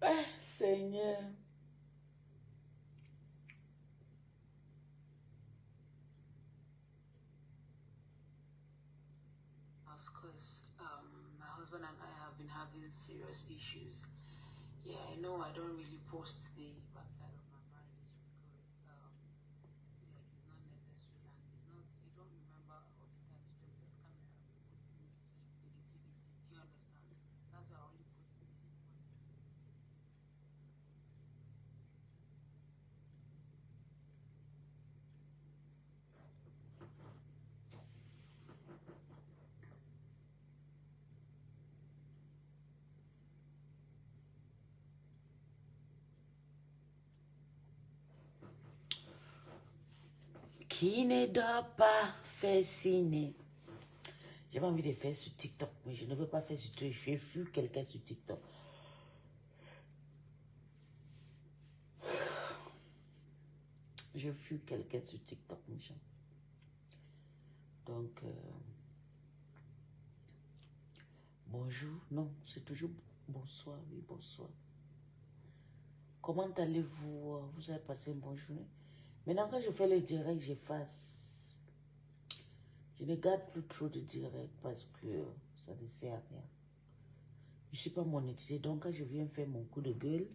Ah, Seigneur. Because my husband and I have been having serious issues. Yeah, I know I don't really post the bad side of my marriage because I feel like it's not necessary and it's not. You don't remember all the time to just set camera and be posting negativity. Do you understand? That's why I only post the Qui ne dort pas fait ciné. J'ai pas envie de faire sur TikTok, mais je ne veux pas faire sur TikTok. Je fais fuir quelqu'un sur TikTok. Je fuis quelqu'un sur TikTok, mes gens. Donc, bonjour. Non, c'est toujours bonsoir. Oui, bonsoir. Comment allez-vous? Vous avez passé une bonne journée? Maintenant, quand je fais le direct, j'efface. Je ne garde plus trop de direct parce que ça ne sert à rien. Je ne suis pas monétisée, donc quand je viens faire mon coup de gueule,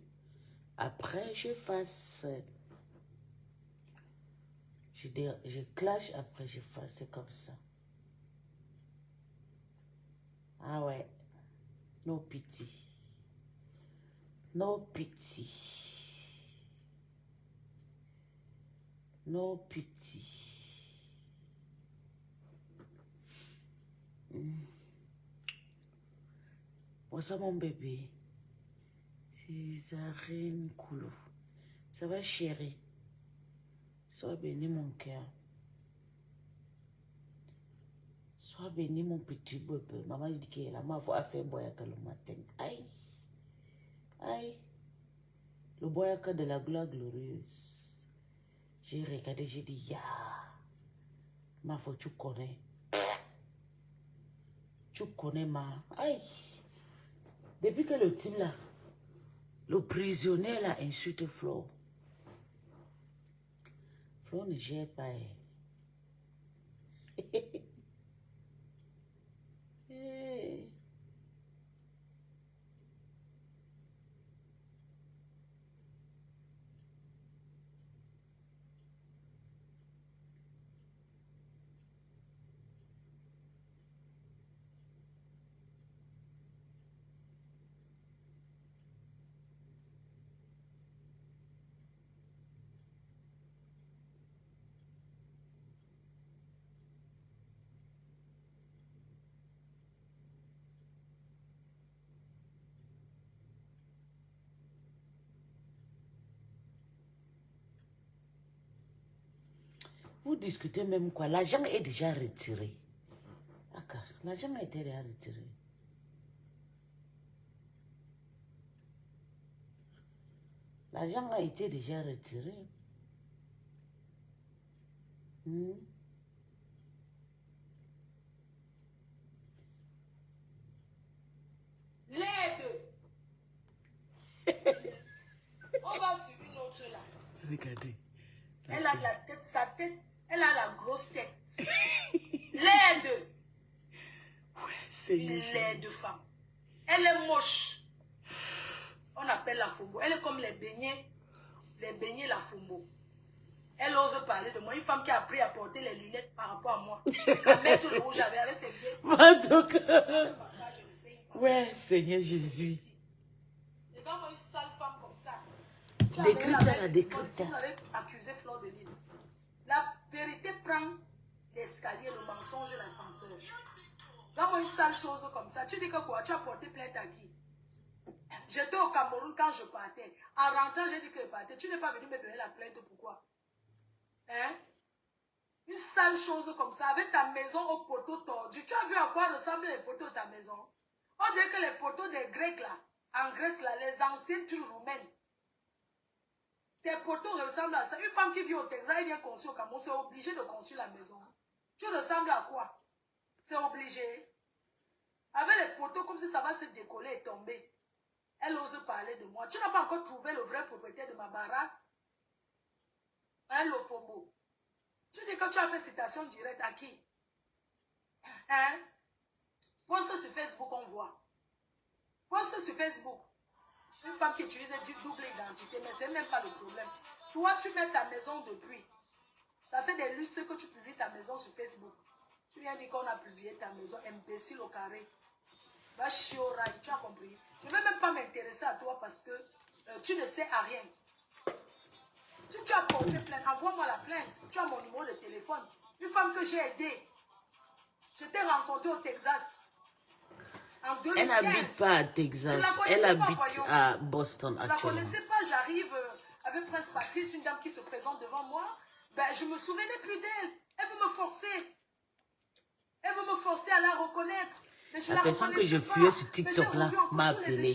après, j'efface. Je clash, après j'efface, c'est comme ça. Ah ouais. No pity. No pity. No pity. Bonsoir mon bébé. C'est Zarine Koulou. Ça va chérie? Sois béni mon cœur. Sois béni mon petit bébé. Maman dit qu'elle a ma voix fait boyaka le matin. Aïe. Aïe. Le boyaka de la gloire glorieuse. J'ai regardé, j'ai dit, ya. Ma foi, tu connais. Tu connais ma... Aïe. Depuis que le type là, le prisonnier là, insulte Flo. Flo ne gère pas. Hey. Vous discutez même quoi? L'argent est déjà retiré. D'accord, l'argent a été déjà retiré. L'argent a été déjà retiré. Hmm? Les deux. On va sur une autre là. Regardez. Elle a la tête, sa tête, elle a la grosse tête. Les deux. Ouais, c'est Une laide femme. Elle est moche. On appelle la fumbo. Elle est comme les beignets la fumbo. Elle ose parler de moi. Une femme qui a appris à porter les lunettes par rapport à moi. À mettre le rouge avec ses pieds. Ouais, Seigneur Jésus. Regarde-moi une sale femme comme ça. Décrypte. Vous avez accusé Fleur de Lille. La vérité prend l'escalier, le mensonge, l'ascenseur. Regarde-moi une sale chose comme ça. Tu dis que quoi? Tu as porté plainte à qui? J'étais au Cameroun quand je partais. En rentrant, j'ai dit que je partais. Tu n'es pas venu me donner la plainte, pourquoi? Hein? Une sale chose comme ça, avec ta maison au poteau tordu. Tu as vu à quoi ressemblent les poteaux de ta maison? On dirait que les poteaux des Grecs là, en Grèce là, les anciennes trucs roumaines. Tes poteaux ressemblent à ça. Une femme qui vit au Texas et vient construire au Cameroun, c'est obligé de construire la maison. Tu ressembles à quoi? C'est obligé. Avec les poteaux comme si ça va se décoller et tomber. Elle ose parler de moi. Tu n'as pas encore trouvé le vrai propriétaire de ma baraque? Hein, Lofobo? Tu dis que tu as fait citation directe à qui? Hein? Poste sur Facebook, on voit. Poste sur Facebook. Une femme qui utilise du double identité, mais ce n'est même pas le problème. Toi, tu mets ta maison depuis. Ça fait des lustres que tu publies ta maison sur Facebook. Tu viens dire qu'on a publié ta maison, imbécile au carré. Va chier au rail, tu as compris? Je ne vais même pas m'intéresser à toi parce que tu ne sais à rien. Si tu as porté plainte, envoie-moi la plainte. Tu as mon numéro de téléphone. Une femme que j'ai aidée. Je t'ai rencontrée au Texas. En 2015. Elle n'habite pas à Texas. Elle habite à Boston Je ne la actuellement. connaissais pas. J'arrive avec Prince Patrice, une dame qui se présente devant moi. Ben, je ne me souvenais plus d'elle. Elle veut me forcer. Elle veut me forcer à la reconnaître. Mais je La personne que je fuyais sur TikTok là m'a appelé.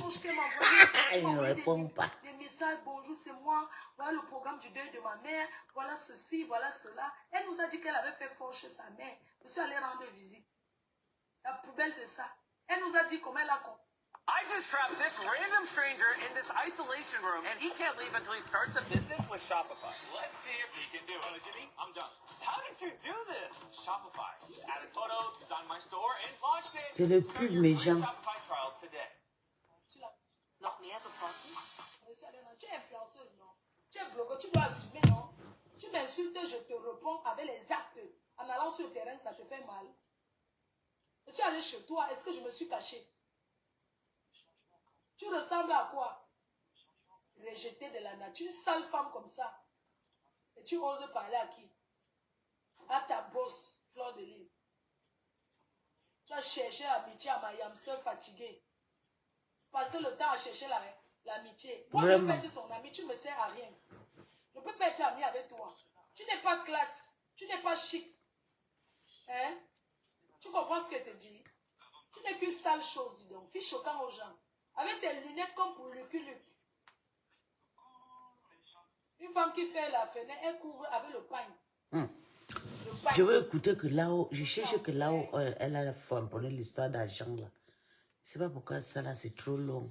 Elle ne répond pas. Des messages, bonjour, c'est moi. Voilà le programme du deuil de ma mère. Voilà ceci, voilà cela. Elle nous a dit qu'elle avait fait fort chez sa mère. Je suis allée rendre visite. La poubelle de ça. Elle nous a dit comment elle a compris. I just trapped this random stranger in this isolation room, and he can't leave until he starts a business with Shopify. Let's see if he can do it. Jimmy, I'm done. How did you do this? Shopify. Just added photos, designed my store, and launched it. C'est le pub méchant. Shopify trial today. Noch mehr supporten? Tu es influenceuse, non? Tu es blogueur, tu dois assumer, non? Tu m'insultes, je te réponds avec les actes. En allant sur le terrain, ça te fait mal. Je suis allée chez toi, est-ce que je me suis cachée? Tu ressembles à quoi? Rejetée de la nature, une sale femme comme ça. Et tu oses parler à qui? À ta bosse, Fleur de Lys. Tu as cherché l'amitié à ma yamseur fatiguée. Passer le temps à chercher l'amitié. Moi, je peux être ton ami, tu ne me sers à rien. Je ne peux pas être ami avec toi. Tu n'es pas classe, tu n'es pas chic. Hein? Tu comprends ce que je te dis? Tu n'es qu'une sale chose, dis donc. Fille choquant aux gens. Avec tes lunettes comme pour Lucky Luke. Une femme qui fait la fenêtre, elle couvre avec le pain. Le pain. Je veux écouter que là-haut, je cherche que là-haut, elle a la femme pour l'histoire d'argent là. Je sais pas pourquoi ça là, c'est trop long.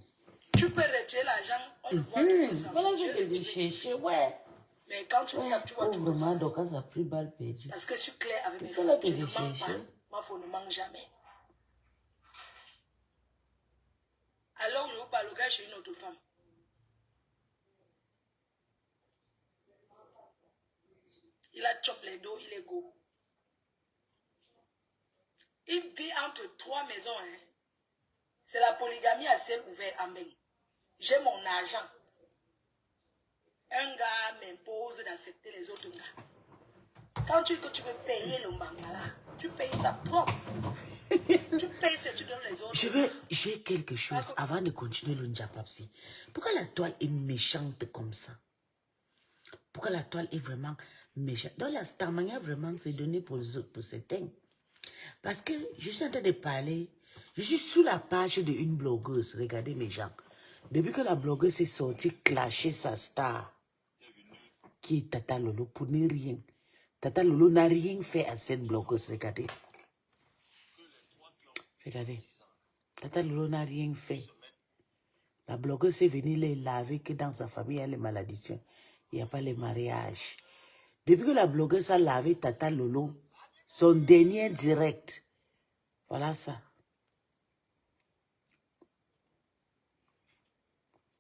Tu peux retirer l'argent, on le voit tout ça. Voilà ce que je cherchais, ouais. Mais quand tu regardes, tu vois tout ça. Vraiment, donc ça a pris balle perdue. Parce que je suis claire avec mes C'est là femmes. que Je j'ai ne mens cherché. pas. Moi, il ne manque jamais. Alors, je vous parle, le gars chez une autre femme. Il a chop les dos, il est go. Il vit entre 3 maisons. Hein. C'est la polygamie à ciel ouvert. Amen. J'ai mon argent. Un gars m'impose d'accepter les autres gars. Quand tu dis que tu veux payer le mangala, tu payes ça propre. Tu payes ce que tu donnes les autres. J'ai quelque chose avant de continuer le Njapapsi. Pourquoi la toile est méchante comme ça? Pourquoi la toile est vraiment méchante? Dans ta manière vraiment, c'est donné pour les autres, pour certains. Parce que je suis en train de parler, je suis sous la page d'une blogueuse. Regardez mes gens. Depuis que la blogueuse est sortie clasher sa star, qui est Tata Lolo, pour ne rien. Tata Lolo n'a rien fait à cette blogueuse, regardez. Regardez. Tata Lolo n'a rien fait. La blogueuse est venue les laver que dans sa famille, il y a les malédictions. Il n'y a pas les mariages. Depuis que la blogueuse a lavé Tata Lolo, son dernier direct, voilà ça.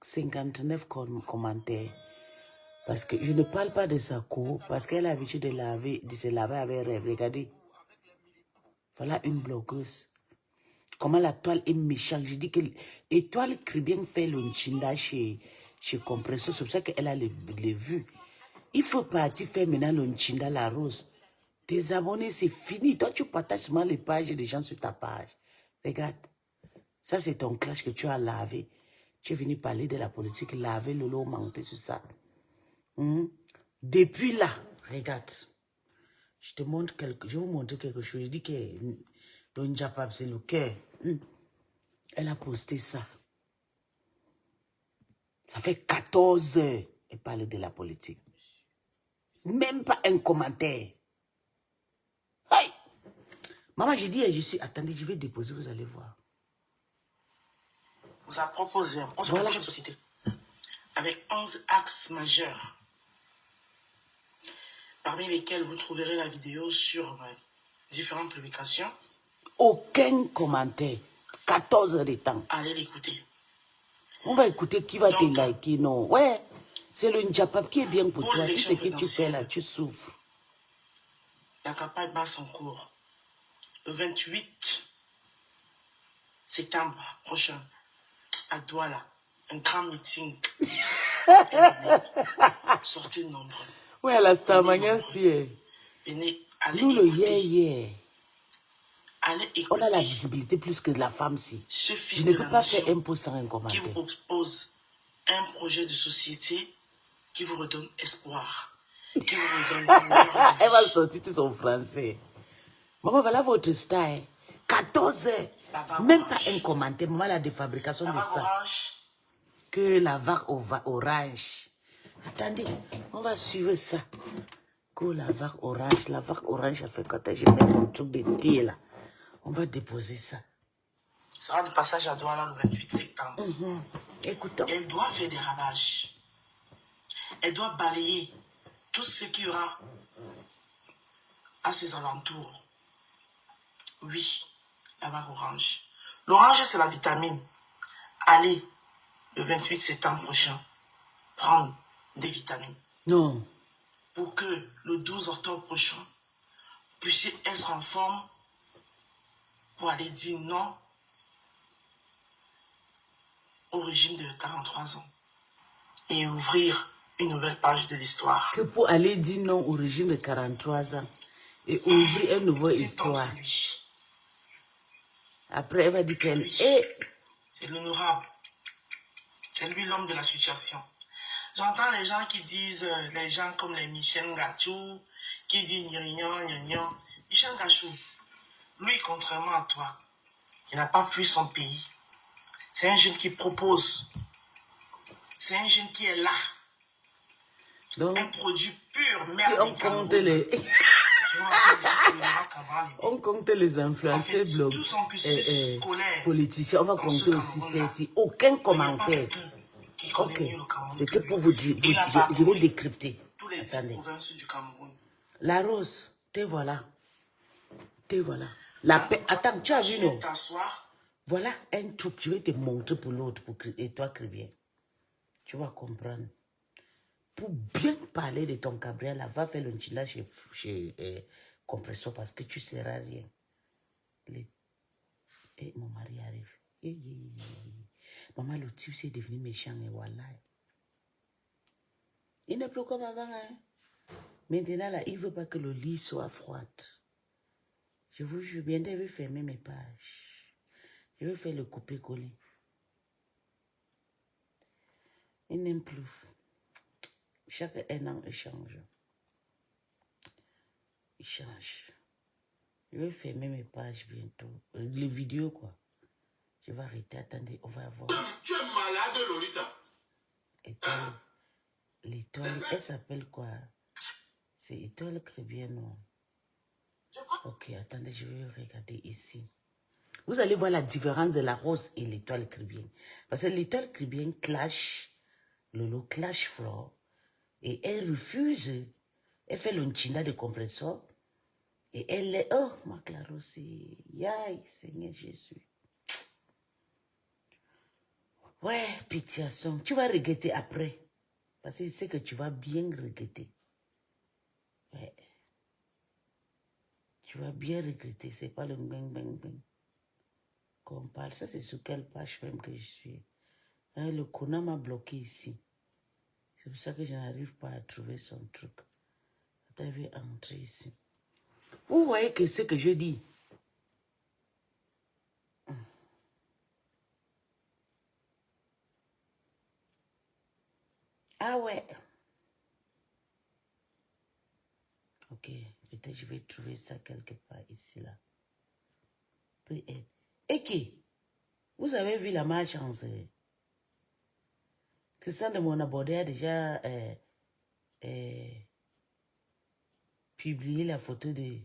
59 commentaires. Parce que je ne parle pas de sa cour, parce qu'elle a l'habitude de se laver avec rêve. Regardez. Voilà une blogueuse. Comment la toile est méchante. Je dis que l'étoile Cribien fait le nchinda chez Compresso. C'est pour ça qu'elle a les vues. Il faut partir faire maintenant le nchinda la rose. Tes abonnés, c'est fini. Toi, tu partages seulement les pages des gens sur ta page. Regarde. Ça, c'est ton clash que tu as lavé. Tu es venu parler de la politique, laver le lot, monter sur ça. Depuis là, regarde. Je vais vous montrer quelque chose. Je dis que le Njapap, c'est le cœur. Elle a posté ça. Ça fait 14 heures. Elle parle de la politique. Même pas un commentaire. Hey! Maman, j'ai dit, attendez, je vais déposer, vous allez voir. vous a proposé un projet de société avec 11 axes majeurs, parmi lesquels vous trouverez la vidéo sur différentes publications. Aucun commentaire. 14 heures de temps. Allez l'écouter. On va écouter qui va te liker, non. Ouais, c'est le Njapap qui est bien pour toi. Tout ce que tu fais là, tu souffres. La campagne bat son cours. Le 28 septembre prochain, à Douala, un grand meeting. Sortez nombreux. Ouais, la stamania, si. Venez, allez nous, le écouter. Allez écouter. On a la visibilité plus que la femme, si. Ce fils Je ne de peux la pas faire nation un post sans un commentaire. qui vous propose un projet de société qui vous redonne espoir. Qui vous redonne une Elle va sortir tout son français. Maman, voilà votre style. 14 heures. Même pas un commentaire. Maman, la défabrication de ça. Orange. Que la vague orange. Attendez, on va suivre ça. Que la vague orange. La vague orange a fait quand je mets mon truc de thé là. On va déposer ça. Sera de passage à Douala le 28 septembre. Écoutons. Elle doit faire des ravages. Elle doit balayer tout ce qu'il y aura à ses alentours. Oui, la vague orange. L'orange, c'est la vitamine. Allez, le 28 septembre prochain, prendre des vitamines. Non. Pour que le 12 octobre prochain, vous puissiez être en forme pour aller dire non au régime de 43 ans et ouvrir une nouvelle page de l'histoire. Que pour aller dire non au régime de 43 ans et ouvrir une nouvelle histoire. C'est lui. Après, elle va dire qu'elle est... C'est l'honorable. C'est lui l'homme de la situation. J'entends les gens qui disent, les gens comme les Michel Gachou, qui disent gna. Michel Gachou, lui, contrairement à toi, il n'a pas fui son pays. C'est un jeune qui propose. C'est un jeune qui est là. Donc, un produit pur, si on compte les... on compte les influenceurs, blogs, politiciens, on va compter aussi celle-ci. Aucun commentaire. Ok, c'était pour vous dire. Je vais décrypter. Attendez. La rose, te voilà. Te voilà. La paix. Attends, tu as vu, non? Voilà un truc, je vais te montrer pour l'autre, et toi, bien. Tu vas comprendre. Pour bien parler de ton Gabriel, va faire le chila chez Compressor parce que tu ne seras rien. Et mon mari arrive. Maman, le type, c'est devenu méchant et voilà. Il n'est plus comme avant. Hein? Maintenant, là, il ne veut pas que le lit soit froid. Je vous jure, bien, je vais fermer mes pages. Je vais faire le couper-coller. Il n'aime plus. Chaque un an, il change. Il change. Je vais fermer mes pages bientôt. Les vidéos, quoi. Je vais arrêter. Attendez, on va voir. Tu es malade, Lolita. L'étoile, elle s'appelle quoi? C'est étoile chrétienne, non? Ok, attendez, je vais regarder ici. Vous allez voir la différence de la rose et l'étoile chrétienne. Parce que l'étoile chrétienne clash, le lot clash floor. Et elle refuse. Elle fait l'unchina de compresseur. Et elle est... Oh, ma Claro, c'est... Yaï, Seigneur Jésus. Ouais, pitié, tu vas regretter après. Parce que je sais que tu vas bien regretter. Ouais. Tu vas bien regretter. C'est pas le bang qu'on parle. Ça, c'est sur quelle page même que je suis. Hein, le Kona m'a bloqué ici. C'est pour ça que je n'arrive pas à trouver son truc. Tu vais entrer ici. Vous voyez que c'est que je dis. Ah ouais. Ok, peut-être je vais trouver ça quelque part ici, là. Et qui? Vous avez vu la malchance? Christian de mon abordé a déjà publié la photo de...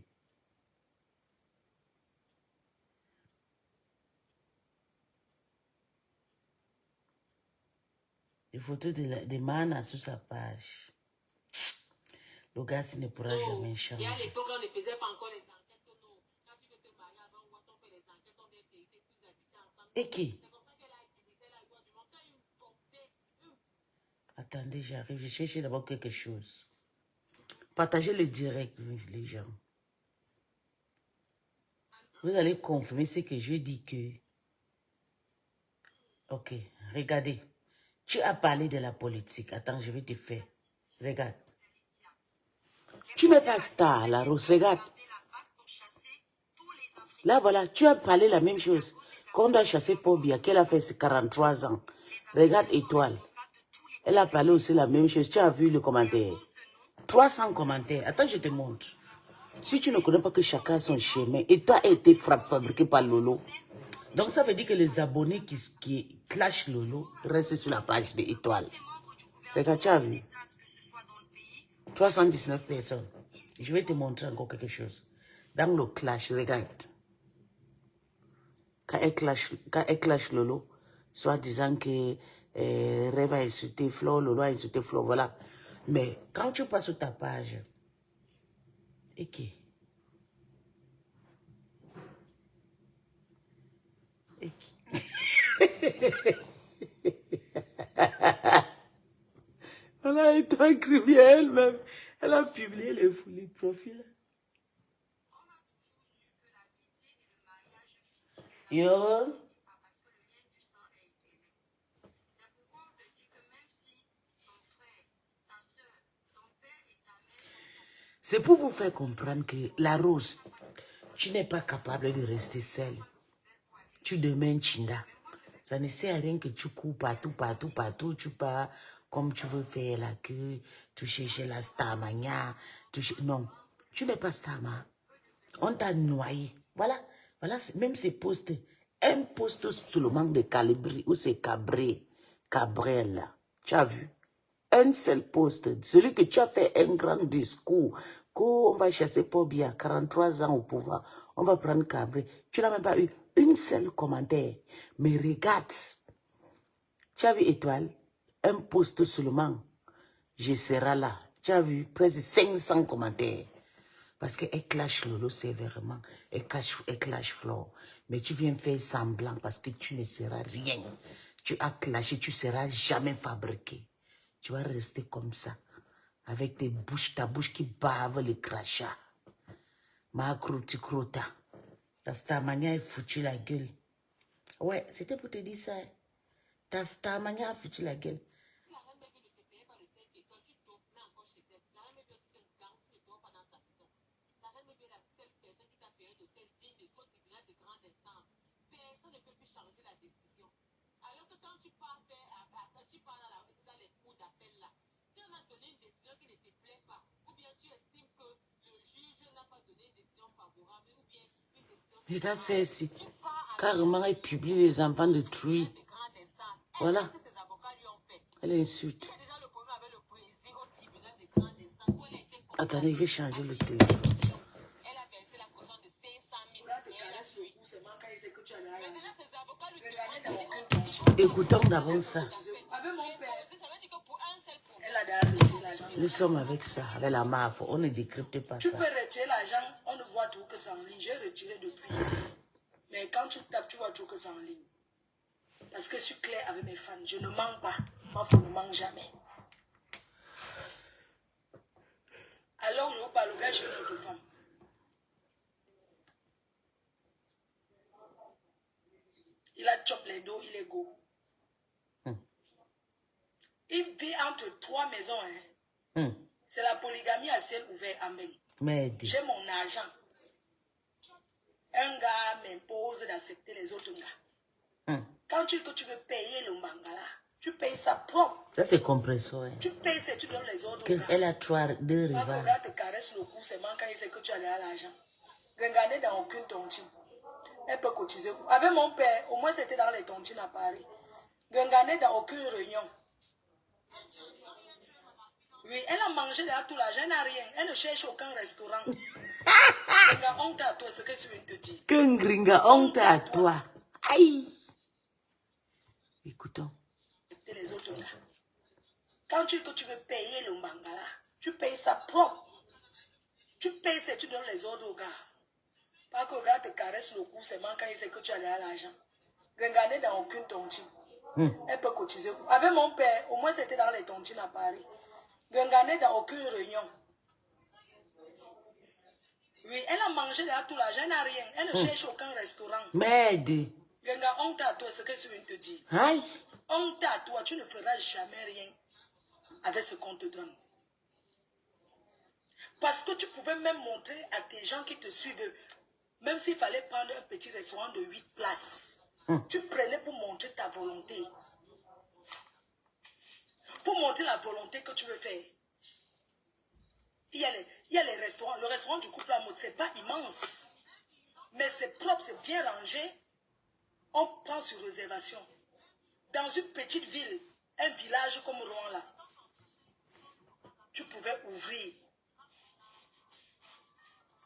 Les photos de Mana sur sa page. Le gars, il ne pourra jamais changer. Et à l'époque, on ne faisait pas encore les enquêtes. Non. Quand tu veux te marier avant, on fait les enquêtes, on vient vérifier si vous habitez ensemble. Et qui? C'est comme ça qu'elle a utilisé la loi du monde. Quand une portée, Attendez, j'arrive. Je cherche d'abord quelque chose. Partagez le direct, les gens. Vous allez confirmer ce que je dis que... Ok, regardez. Tu as parlé de la politique. Attends, je vais te faire. Regarde. Tu n'es pas star, la Rose. Regarde. Là, voilà. Tu as parlé la même chose. Quand on doit chasser Pobia, qu'elle a fait ses 43 ans. Regarde Étoile. Elle a parlé aussi la même chose. Tu as vu le commentaire. 300 commentaires. Attends, je te montre. Si tu ne connais pas que chacun a son chemin, et toi a été fabriqué par Lolo. Donc ça veut dire que les abonnés qui clashent Lolo restent sur la page de Étoile. Regarde, tu as vu. 319 personnes. Je vais te montrer encore quelque chose. Dans le clash, regarde. Quand elle clash Lolo, soit disant que Rêve a insulté Flo, Lolo a insulté Flo, voilà. Mais quand tu passes sur ta page, et qui? Et qui? Elle a été écrivie elle-même. Elle a publié les profils. Yo. C'est pour vous faire comprendre que la Rose, tu n'es pas capable de rester seule. Tu demeures Chinda. Ça ne sert à rien que tu cours partout. Tu pars comme tu veux faire la queue. Tu cherches la starmania. Non, tu n'es pas starma. On t'a noyé. Voilà, même ces postes. Un poste seulement de Calibri ou c'est Cabrel. Tu as vu? Un seul poste. Celui que tu as fait un grand discours. Qu'on va chasser Pobia, 43 ans au pouvoir. On va prendre Cabré. Tu n'as même pas eu une seule commentaire. Mais regarde. Tu as vu Étoile? Un poste seulement. Je serai là. Tu as vu? Presque 500 commentaires. Parce qu'elle clash Lolo sévèrement. Elle clash Flo. Mais tu viens faire semblant parce que tu ne seras rien. Tu as clashé, tu ne seras jamais fabriqué. Tu vas rester comme ça. Avec ta bouche qui bave les crachats. Ma crota. Ta starmania est foutu la gueule. Ouais, c'était pour te dire ça. Ta starmania a foutu la gueule. Alors que quand tu pars dans les cours d'appel là, si on a donné une décision qui ne te plaît pas, ou bien tu estimes que le juge n'a pas donné une décision favorable, ou bien une décision... Regarde celle-ci. Carrément, elle publie les enfants de Truy. Voilà. Elle insulte. Attendez, je vais changer le téléphone. Elle a versé la caution de 500 000. Elle a suivi. Mais déjà, ses avocats lui demandent... Écoutons d'abord ça. Avec mon père, Ça veut dire que pour un seul problème... elle a d'ailleurs retiré l'argent. Nous sommes avec ça, avec la MAF. On ne décrypte pas Tu ça. peux retirer l'argent, on ne voit tout que ça en ligne. J'ai retiré depuis. Mais quand tu tapes, tu vois tout que ça en ligne. Parce que je suis clair avec mes fans. Je ne mens pas. Moi, je ne mens jamais. Alors, je vous parle, le gars chez une autre femme. Il a chop les dos, il est go. Il vit entre 3 maisons. Hein. C'est la polygamie à ciel ouvert en Belgique. J'ai mon argent. Un gars m'impose d'accepter les autres gars. Quand tu dis que tu veux payer le mangala, tu payes ça propre. Ça, c'est compresseur. Hein. Tu payes ça, tu donnes les autres gars. Elle a deux Quand rivales. le gars te caresse le cou, c'est quand il sait que tu as l'argent. Regardez dans aucune tontine. Elle peut cotiser. Avec mon père, au moins c'était dans les tontines à Paris. Regardez dans aucune réunion. Oui, elle a mangé là tout l'argent, elle n'a rien. Elle ne cherche aucun restaurant. Gringa, honte à toi, ce que tu viens de te dire. Que gringa, honte à toi. Aïe. Écoutons. Les autres là. Quand tu dis que tu veux payer le mangala, tu payes ça propre. Tu payes ça, tu donnes les ordres au gars. Pas que le gars te caresse le cou seulement quand il sait que tu as l'argent. Regardez dans aucune tontine. Elle peut cotiser. Avec mon père, au moins c'était dans les tontines à Paris. Regardez dans aucune réunion. Oui, elle a mangé dans tout l'argent, elle n'a rien. Elle ne cherche aucun restaurant. Merde. Regarde, honte à toi, ce que je viens de te dire. Aïe. Honte à toi, tu ne feras jamais rien avec ce qu'on te donne. Parce que tu pouvais même montrer à tes gens qui te suivent, même s'il fallait prendre un petit restaurant de 8 places, tu prenais pour montrer ta volonté. Pour montrer la volonté que tu veux faire. Il y a les restaurants. Le restaurant du couple à mode, ce n'est pas immense. Mais c'est propre, c'est bien rangé. On prend sur réservation. Dans une petite ville, un village comme Rouen là, tu pouvais ouvrir.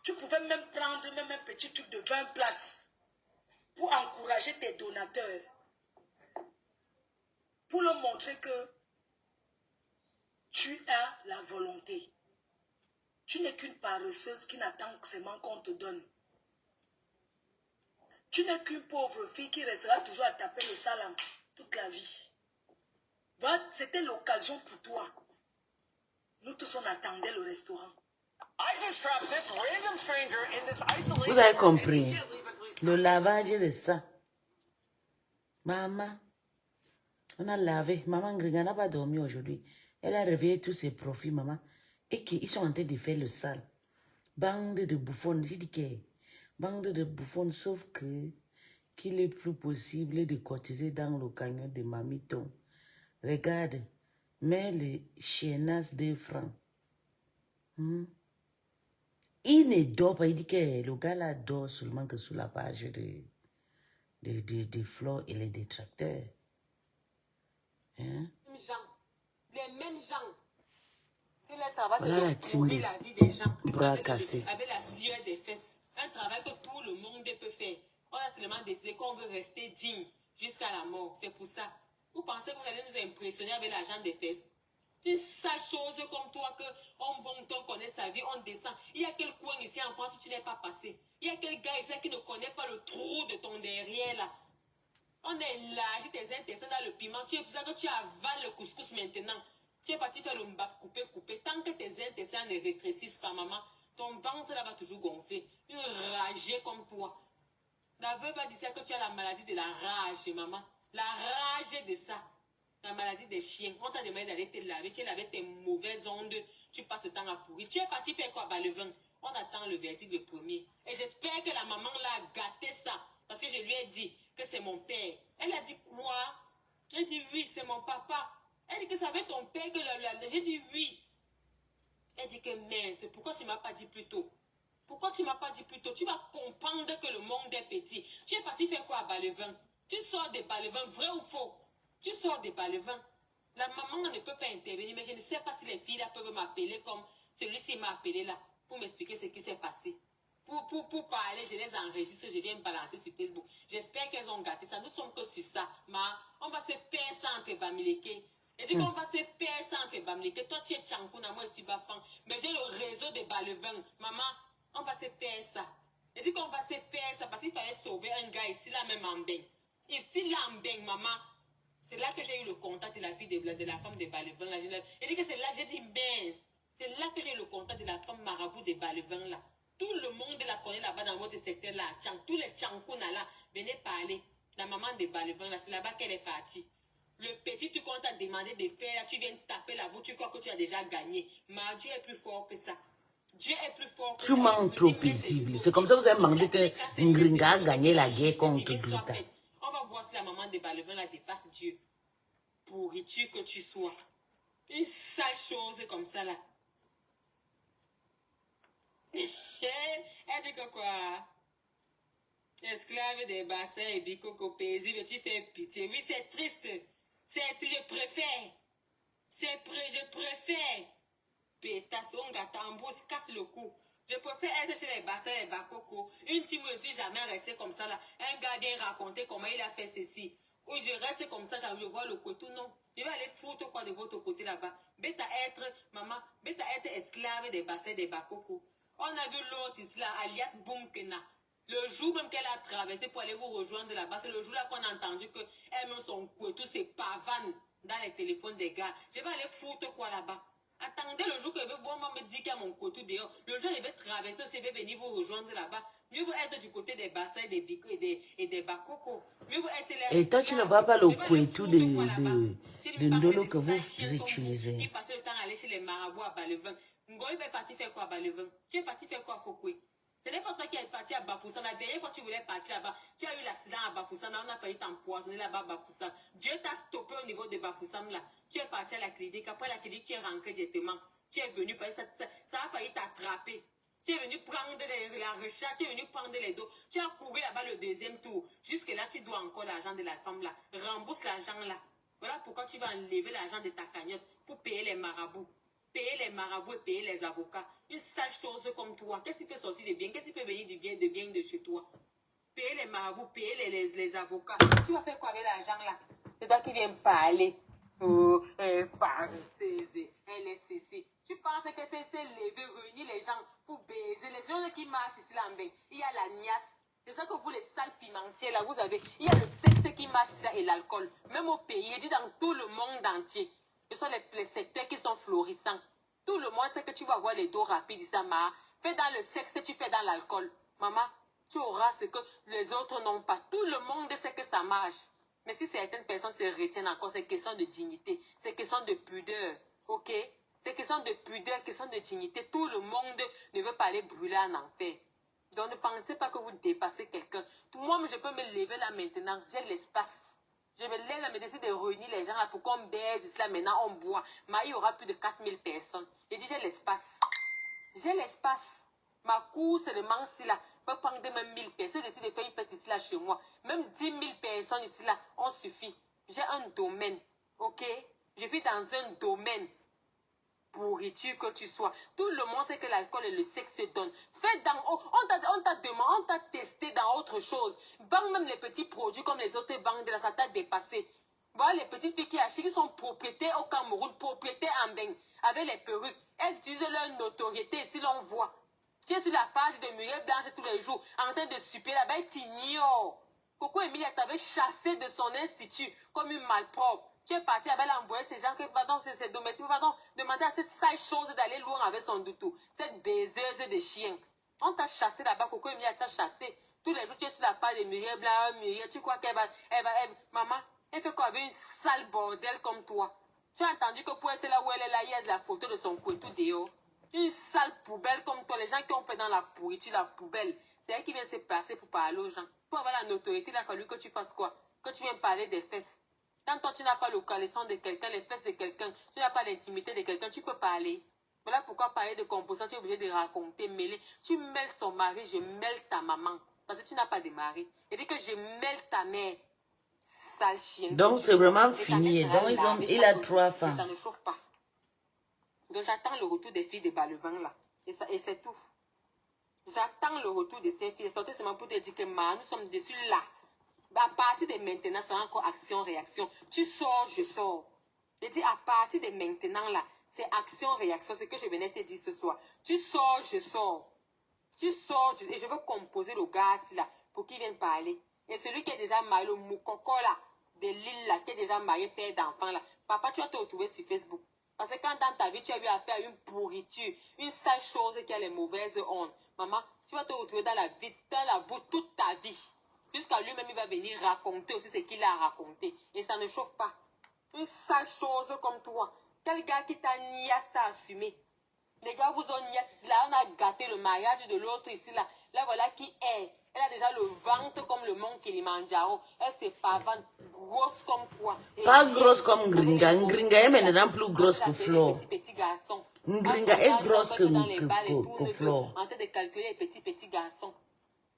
Tu pouvais même prendre même un petit truc de 20 places pour encourager tes donateurs. Pour leur montrer que tu as la volonté. Tu n'es qu'une paresseuse qui n'attend que seulement qu'on te donne. Tu n'es qu'une pauvre fille qui restera toujours à taper le salam toute la vie. C'était l'occasion pour toi. Nous tous, on attendait le restaurant. Vous avez compris. Le lavage de ça. Maman, on a lavé. Maman Gringa n'a pas dormi aujourd'hui. Elle a réveillé tous ses profits, maman. Et qu'ils sont en train de faire le sale. Bande de bouffons. J'ai dit que bande de bouffons, sauf que qu'il est plus possible de cotiser dans le camion de Mamiton. Regarde, mets les chienasses de francs. Il ne dort pas. Il dit que le gars là dort seulement que sous la page de Flo et les détracteurs. Hein? Les mêmes gens. C'est le travail Voilà la de team pourrir des la vie des gens. bras cassés. Avec la sueur des fesses. Un travail que tout le monde peut faire. On a seulement décidé qu'on veut rester digne jusqu'à la mort. C'est pour ça. Vous pensez que vous allez nous impressionner avec l'argent des fesses? Une sale chose comme toi qu'on monte, on connaît sa vie, on descend. Il y a quel coin ici en France où tu n'es pas passé? Il y a quel gars ici qui ne connaît pas le trou de ton derrière là? On est lâché tes intestins dans le piment. Tu es pour ça que tu avales le couscous maintenant. Tu es parti faire le mbap couper. Tant que tes intestins ne rétrécissent pas, maman, ton ventre là va toujours gonfler. Une ragée comme toi. La veuve va dire que tu as la maladie de la rage, maman. La rage de ça. La maladie des chiens. On t'a demandé d'aller te laver. Tu es lavé tes mauvaises ondes. Tu passes le temps à pourrir. Tu es parti faire quoi, le vin? On attend le verdict le premier. Et j'espère que la maman l'a gâté ça. Parce que je lui ai dit que c'est mon père. Elle a dit quoi? J'ai dit oui, c'est mon papa. Elle dit que ça va être ton père que j'ai dit oui. Elle dit que mince, pourquoi tu ne m'as pas dit plus tôt? Pourquoi tu ne m'as pas dit plus tôt? Tu vas comprendre que le monde est petit. Tu es parti faire quoi à Balevin? Tu sors des Balevin, vrai ou faux? Tu sors des Balevin. La maman ne peut pas intervenir, mais je ne sais pas si les filles là peuvent m'appeler comme celui-ci m'a appelé là pour m'expliquer ce qui s'est passé. Pour parler, je les enregistre, je viens me balancer sur Facebook. J'espère qu'elles ont gâté ça. Nous sommes que sur ça. On va se faire ça entre Bamileke. Et dit qu'on va se faire ça entre Bamileke. Toi, tu es Tchankuna, moi, je suis Bafang. Mais j'ai le réseau de Balevin. Maman, on va se faire ça. Et dit qu'on va se faire ça parce qu'il fallait sauver un gars ici, là, même en Beng. Ici, là, en Beng, maman. C'est là que j'ai eu le contact de la fille de la femme de Balevin. Et dit que c'est là, j'ai dit, mince. C'est là que j'ai eu le contact de la femme marabout de Balevin, là. Tout le monde la connaît là-bas dans votre secteur là. Tous les Tchankounas là, venez parler. La maman de Balevin là, c'est là-bas qu'elle est partie. Le petit truc qu'on t'a demandé de faire là, tu viens taper la bouche, tu crois que tu as déjà gagné. Mais Dieu est plus fort que ça. Dieu est plus fort que ça. Tu manques trop paisible. C'est comme ça que vous avez demandé que Ngringa a gagné la guerre contre Gluta. On va voir si la maman de Balevin là dépasse Dieu. Pourriture que tu sois. Une sale chose comme ça là. Elle dit que quoi? Esclave des bassins et bicoco paisible, tu fais pitié. Oui, c'est triste. Je préfère. Je préfère. Pétasse, on gâtambous, casse le cou. Je préfère être chez les bassins et bacoco. Une team où je ne suis jamais resté comme ça là. Un gars vient raconter comment il a fait ceci. Ou je reste comme ça, je vois le couteau. Non. Je vais aller foutre quoi de votre côté là-bas. Bête à être, maman, bête à être esclave des bassins des bakoko. On a vu l'autre ici là, alias Boumkena. Le jour même qu'elle a traversé pour aller vous rejoindre là-bas, c'est le jour là qu'on a entendu qu'elle met son cou et tout c'est pavane dans les téléphones des gars. Je vais aller foutre quoi là-bas. Attendez le jour que je vais voir me dire qu'il y a mon côté dehors. Le jour il va traverser, il va venir vous rejoindre là-bas. Mieux vous être du côté des bassins, des bicots et des bakoko. Mieux vous être les... Et toi, tu ne vois pas le couetou de Ndolo que vous utilisez. Qui passait le temps à aller chez les marabouts à Balevin. Ngoï va partir faire quoi à Balevin? Tu es parti faire quoi à Fokoué? Ce n'est pas toi qui es parti à Bafoussam. La dernière fois que tu voulais partir là-bas, tu as eu l'accident à Bafoussam. On a failli t'empoisonner là-bas à Bafoussam. Dieu t'a stoppé au niveau de Bafoussam là. Tu es parti à la clinique. Après la clinique, tu es rentré directement. Tu es venu, ça a failli t'attraper. Tu es venu prendre la recherche, tu es venu prendre les dos. Tu as couru là-bas le deuxième tour. Jusque là, tu dois encore l'argent de la femme là. Rembourse l'argent là. Voilà pourquoi tu vas enlever l'argent de ta cagnotte pour payer les marabouts. Payer les marabouts et payer les avocats. Une sale chose comme toi. Qu'est-ce qui peut sortir de bien? Qu'est-ce qui peut venir du bien de chez toi? Payer les marabouts, payer les avocats. Tu vas faire quoi avec l'argent là? C'est toi qui viens parler. Oh, paresseuse, LSCC. Tu penses que tu sais lever, réunir les gens pour baiser. Les gens qui marchent ici là en bain. Il y a la niasse. C'est ça que vous, les sales pimentiers là, vous avez. Il y a le sexe qui marche ici là et l'alcool. Même au pays, il dit dans tout le monde entier. Ce sont les secteurs qui sont florissants. Tout le monde sait que tu vas avoir les dos rapides ici, ma. Fais dans le sexe, tu fais dans l'alcool. Maman, tu auras ce que les autres n'ont pas. Tout le monde sait que ça marche. Mais si certaines personnes se retiennent encore, c'est question de dignité. C'est question de pudeur. Ok? C'est question de pudeur, question de dignité. Tout le monde ne veut pas aller brûler en enfer. Donc ne pensez pas que vous dépassez quelqu'un. Moi, je peux me lever là maintenant. J'ai l'espace. Je me lève là, mais décide de réunir les gens là pour qu'on baise ici là. Maintenant, on boit. Mais il y aura plus de 4000 personnes. Et dit, j'ai l'espace. J'ai l'espace. Ma cour, c'est le Mansi là. Je peux prendre même 1000 personnes. Je décide de faire une fête ici là chez moi. Même 10 000 personnes ici là, on suffit. J'ai un domaine. Ok? Je vis dans un domaine. Pourriture que tu sois. Tout le monde sait que l'alcool et le sexe se donnent. Fais dans... On t'a demandé, on t'a testé dans autre chose. Banque même les petits produits comme les autres banques de la ça t'a dépassé. Voilà les petites filles qui achètent, qui sont propriétaires au Cameroun, propriétaires en bain, avec les perruques. Elles utilisent leur notoriété si l'on voit. Tu es sur la page de Muriel Blanche tous les jours, en train de super là-bas, il t'ignore. Coco Emilia t'avait chassé de son institut comme une malpropre. Tu es parti avec l'envoyer ces gens que, pardon, c'est domestique, pardon, demander à cette sale chose d'aller loin avec son doutou. Cette baiseuse de chien. On t'a chassé là-bas, Coco Emilia t'a chassé. Tous les jours, tu es sur la page de Muriel Blanche, Muriel, tu crois qu'elle va, maman, elle fait quoi avec une sale bordel comme toi? Tu as entendu que pour être là où elle est là, il y a la photo de son cou et tout dehors. Une sale poubelle comme toi, les gens qui ont fait dans la pourriture, la poubelle. C'est elle qui vient se passer pour parler aux gens. Pour avoir la notoriété, il a fallu que tu fasses quoi? Que tu viennes parler des fesses. Quand toi, tu n'as pas le caleçon de quelqu'un, les fesses de quelqu'un, tu n'as pas l'intimité de quelqu'un, tu peux parler. Voilà pourquoi parler de composition, tu es obligé de raconter, mêler. Tu mêles son mari, je mêle ta maman. Parce que tu n'as pas de mari. Il dit que je mêle ta mère. Sale chienne. Donc c'est vraiment fini. Donc il a 3 femmes. Ça ne chauffe pas. Donc j'attends le retour des filles de Balevin là. Et c'est tout. J'attends le retour de ces filles. Sortez seulement pour te dire que nous sommes dessus là. À partir de maintenant, c'est encore action-réaction. Tu sors, je sors. Je dis à partir de maintenant là, c'est action-réaction. C'est ce que je venais te dire ce soir. Tu sors, je sors. Tu sors, et je veux composer le gars là pour qu'il vienne parler. Et celui qui est déjà marié, le moukoko là, de l'île là, qui est déjà marié, père d'enfant là. Papa, tu vas te retrouver sur Facebook. Parce que quand dans ta vie, tu as eu affaire à une pourriture, une sale chose qui a les mauvaises ondes. Maman, tu vas te retrouver dans la vie, dans la boue toute ta vie. Jusqu'à lui-même, il va venir raconter aussi ce qu'il a raconté. Et ça ne chauffe pas. Une sale chose comme toi. Quel gars qui t'a niasse, t'a assumé. Les gars vous ont niasse. Là, on a gâté le mariage de l'autre ici. Là, voilà qui est. Elle a déjà le ventre comme le mont Kilimanjaro. Elle se pavane grosse comme quoi. Pas grosse comme Ngringa. Ngringa est maintenant plus grosse que Flo. Petit garçon. Ngringa est grosse que Flo. En train de calculer les petits garçons.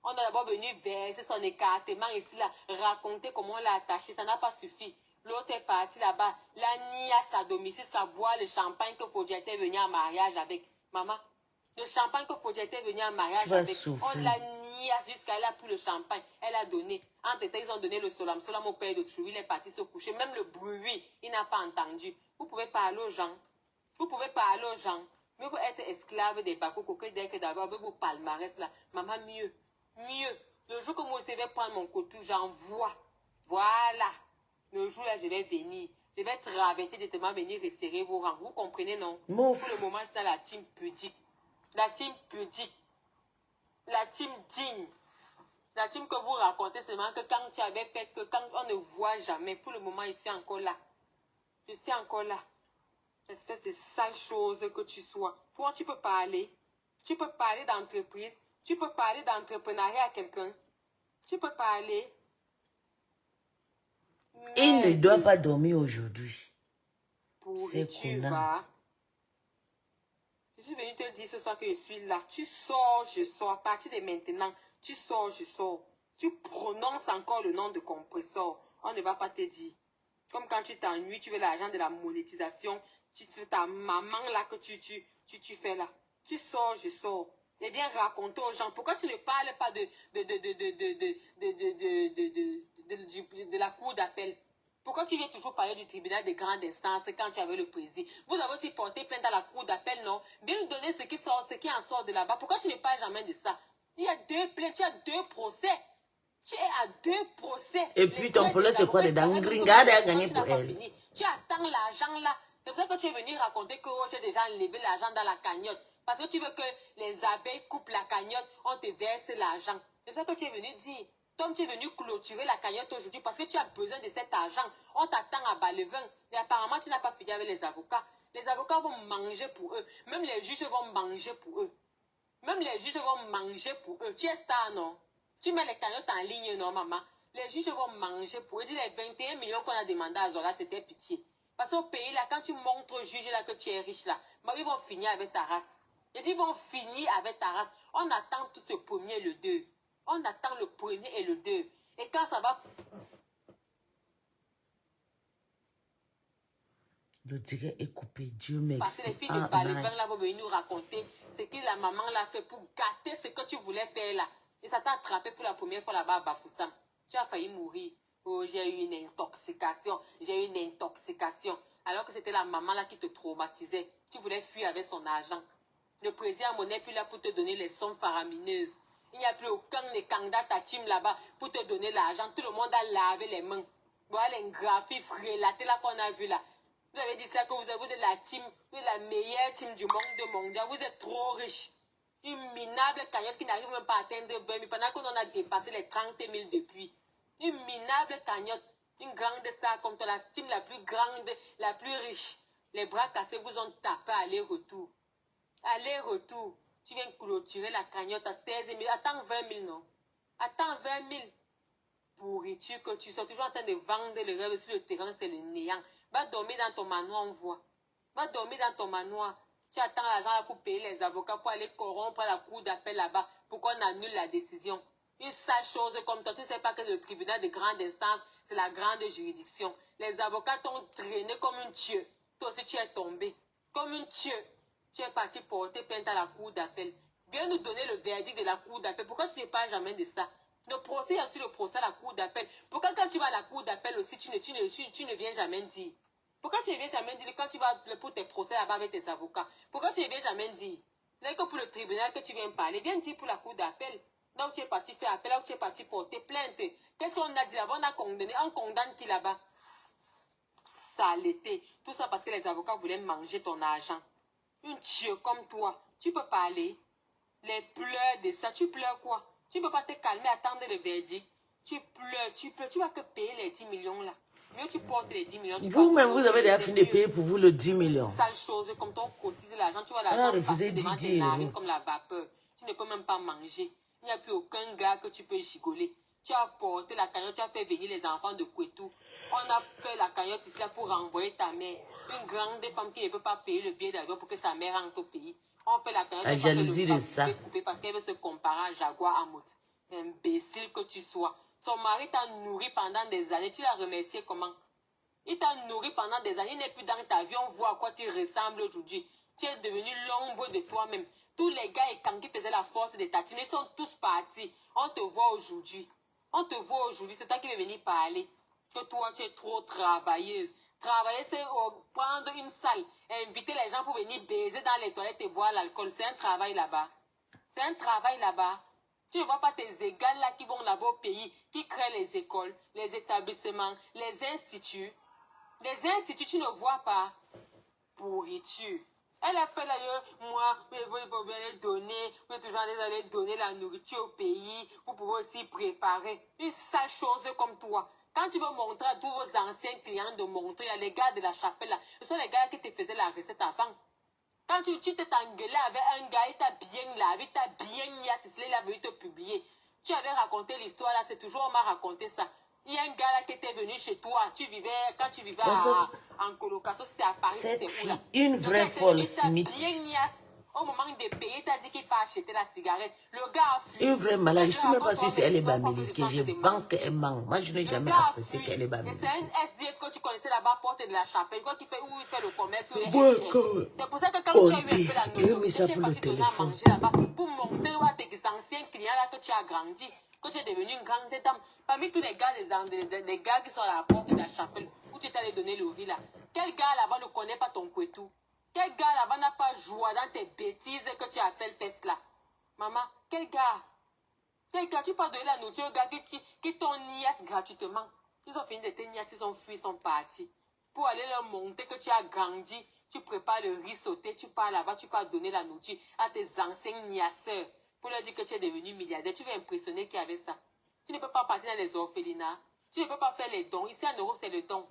On a d'abord venu verser son écartement ici, là, raconter comment on l'a attaché. Ça n'a pas suffi. L'autre est parti là-bas. La niasse à domicile, jusqu'à boire le champagne que Fodja était venu en mariage avec. Maman, Le champagne que Fodja était venu en mariage Tu vas avec, on souffler. l'a niasse jusqu'à là pour le champagne. Elle a donné. En tête, ils ont donné le solam. Solam au père de Trou, il est parti se coucher. Même le bruit, il n'a pas entendu. Vous pouvez parler aux gens. Vous pouvez parler aux gens. Mieux vous être esclave des Bakoko que dès que d'avoir avec vos palmarès là. Maman, mieux. Mieux. Le jour que moi aussi vais prendre mon couteau, j'envoie. Voilà. Le jour là, je vais venir. Je vais traverser directement venir resserrer vos rangs. Vous comprenez, non? Mouf. Pour le moment, c'est dans la team pudique. La team pudique. La team digne. La team que vous racontez seulement que quand tu avais fait, que quand on ne voit jamais. Pour le moment, je suis encore là. Je suis encore là. Espèce de sale chose que tu sois. Toi, tu peux parler. Tu peux parler d'entreprise. Tu peux parler d'entrepreneuriat à quelqu'un. Tu peux parler. Il ne Mais doit pas dormir aujourd'hui. C'est tu connard. vas. Je suis venue te dire ce soir que je suis là. Tu sors, je sors. À partir de maintenant, tu sors, je sors. Tu prononces encore le nom de compresseur. On ne va pas te dire. Comme quand tu t'ennuies, tu veux l'argent de la monétisation. Tu ta maman là que tu fais là. Tu sors, je sors. Et bien raconter aux gens. Pourquoi tu ne parles pas de la cour d'appel? Pourquoi tu viens toujours parler du tribunal de grande instance quand tu avais le président? Vous avez aussi porté plainte à la cour d'appel, non? Viens nous donner ce qui en sort de là-bas. Pourquoi tu ne parles jamais de ça? Il y a 2 plaintes, tu as 2 procès. Tu es à 2 procès. Et puis ton problème c'est quoi? Gringade a gagné pour elle. Tu attends l'argent là. C'est pour ça que tu es venu raconter que j'ai déjà enlevé l'argent dans la cagnotte. Parce que tu veux que les abeilles coupent la cagnotte, on te verse l'argent. C'est pour ça que tu es venu dire. Tom, tu es venu clôturer la cagnotte aujourd'hui parce que tu as besoin de cet argent. On t'attend à Balevin. Et apparemment, tu n'as pas fini avec les avocats. Les avocats vont manger pour eux. Même les juges vont manger pour eux. Même les juges vont manger pour eux. Tu es star, non? Tu mets les cagnottes en ligne, non, maman? Les juges vont manger pour eux. Dis les 21 millions qu'on a demandé à Zola, c'était pitié. Parce qu'au pays, là, quand tu montres aux juges là, que tu es riche, là, ils vont finir avec ta race. Et ils vont finir avec ta race. On attend tout ce premier et le 2. On attend le premier et le 2. Et quand ça va... Le direct est coupé. Dieu merci. Parce que les filles de Balevin là vont venir nous raconter ce que la maman l'a fait pour gâter ce que tu voulais faire là. Et ça t'a attrapé pour la première fois là-bas à Bafoussam. Tu as failli mourir. Oh, j'ai eu une intoxication. J'ai eu une intoxication. Alors que c'était la maman là qui te traumatisait. Tu voulais fuir avec son argent. Le président n'est plus là pour te donner les sommes faramineuses. Il n'y a plus aucun des candidats à team là-bas pour te donner l'argent. Tout le monde a lavé les mains. Voilà les graphiques relatés là qu'on a vu là. Vous avez dit ça que vous êtes la team, vous êtes la meilleure team du monde mondial. Vous êtes trop riche. Une minable cagnotte qui n'arrive même pas à atteindre 20 000 pendant qu'on a dépassé les 30 000 depuis. Une minable cagnotte. Une grande star comme toi, la team la plus grande, la plus riche. Les bras cassés vous ont tapé aller-retour. Aller-retour. Tu viens clôturer la cagnotte à 16 000. Attends 20 000, non? Attends 20 000. Pourriture que tu sois toujours en train de vendre le rêve sur le terrain, c'est le néant. Va dormir dans ton manoir, on voit. Va dormir dans ton manoir. Tu attends l'argent pour payer les avocats, pour aller corrompre la cour d'appel là-bas, pour qu'on annule la décision. Une sale chose comme toi, tu ne sais pas que le tribunal de grande instance, c'est la grande juridiction. Les avocats t'ont traîné comme un dieu. Toi aussi, tu es tombé. Comme un dieu. Tu es parti porter plainte à la cour d'appel. Viens nous donner le verdict de la cour d'appel. Pourquoi tu ne parles jamais de ça? Le procès, il y a aussi le procès à la cour d'appel. Pourquoi quand tu vas à la cour d'appel aussi, tu ne viens jamais dire? Pourquoi tu ne viens jamais dire quand tu vas pour tes procès là-bas avec tes avocats? Pourquoi tu ne viens jamais dire? C'est que pour le tribunal que tu viens parler, viens dire pour la cour d'appel. Donc tu es parti faire appel, là où tu es parti porter plainte. Qu'est-ce qu'on a dit là-bas? On a condamné. On condamne qui là-bas? Saleté. Tout ça parce que les avocats voulaient manger ton argent. Un dieu comme toi, tu peux parler. Les pleurs de ça, tu pleures quoi? Tu ne peux pas te calmer, attendre le verdict. Tu pleures, tu vas que payer les 10 millions là. Mieux tu portes les 10 millions. Vous-même, vous avez déjà fini de payer pour vous le 10 millions. Sale chose, comme ton cotise l'argent, tu vois l'argent passer devant tes narines comme la vapeur. Tu ne peux même pas manger. Il n'y a plus aucun gars que tu peux gigoler. Tu as porté la cagnotte, tu as fait venir les enfants de Kwetou. On a fait la cagnotte ici là pour renvoyer ta mère. Une grande femme qui ne peut pas payer le billet d'avion pour que sa mère rentre au pays. On fait la cagnotte. La jalousie de ça. Parce qu'elle veut se comparer à Jaguar Amout. Imbécile que tu sois. Son mari t'a nourri pendant des années. Tu l'as remercié comment? Il t'a nourri pendant des années. Il n'est plus dans ta vie. On voit à quoi tu ressembles aujourd'hui. Tu es devenu l'ombre de toi-même. Tous les gars et quand qui faisaient la force des tatines, ils sont tous partis. On te voit aujourd'hui. On te voit aujourd'hui. C'est toi qui veux venir parler. Que toi, tu es trop travailleuse. Travailler, c'est prendre une salle, inviter les gens pour venir baiser dans les toilettes et boire l'alcool. C'est un travail là-bas. C'est un travail là-bas. Tu ne vois pas tes égales là qui vont là-bas au pays, qui créent les écoles, les établissements, les instituts. Les instituts, tu ne vois pas. Pourriture. Elle a fait d'ailleurs, moi, vous pouvez donner, vous toujours aller donner la nourriture au pays, vous pouvez aussi préparer. Une sale chose comme toi. Quand tu veux montrer à tous vos anciens clients de montrer, il y a les gars de la chapelle là, ce sont les gars qui te faisaient la recette avant. Quand tu t'es engueulé avec un gars, il t'a bien lavé, il t'a bien yassé, il a voulu te publier. Tu avais raconté l'histoire là, c'est toujours on m'a raconté ça. Il y a un gars là qui était venu chez toi, quand tu vivais en colocation, c'était à Paris, cette c'était où là? fille, une vraie folle Smith. Bien yassé. Au moment de payer, il t'a dit qu'il pas acheter la cigarette. Le gars a fui. Une vraie malade. Je ne sais même pas si elle est bamélée. bamilique. Je pense qu'elle ment. Moi, je n'ai jamais accepté qu'elle est bamilique. C'est un SDF que tu connaissais là-bas, porte de la chapelle, quoi, où il fait le commerce. C'est pour ça que quand tu as eu un peu la nourriture, tu es parti donner à manger là-bas pour montrer à tes anciens clients là que tu as grandi, que tu es devenu une grande dame. Parmi tous les gars, les gars qui sont à la porte de la chapelle, où tu es allé donner le riz là, quel gars là-bas ne connaît pas ton couetou? Quel gars là-bas n'a pas joué dans tes bêtises que tu appelles fesses là? Maman, quel gars? Quel gars? Tu peux donner la nourriture aux gars qui t'ont niasse gratuitement. Ils ont fini de te niasse, ils ont fui, ils sont partis. Pour aller leur montrer que tu as grandi, tu prépares le riz sauté, tu pars là-bas, tu pars donner la nourriture à tes anciens niasseurs. Pour leur dire que tu es devenu milliardaire, tu veux impressionner qui avait ça. Tu ne peux pas partir dans les orphelinats. Tu ne peux pas faire les dons. Ici en Europe, c'est le don.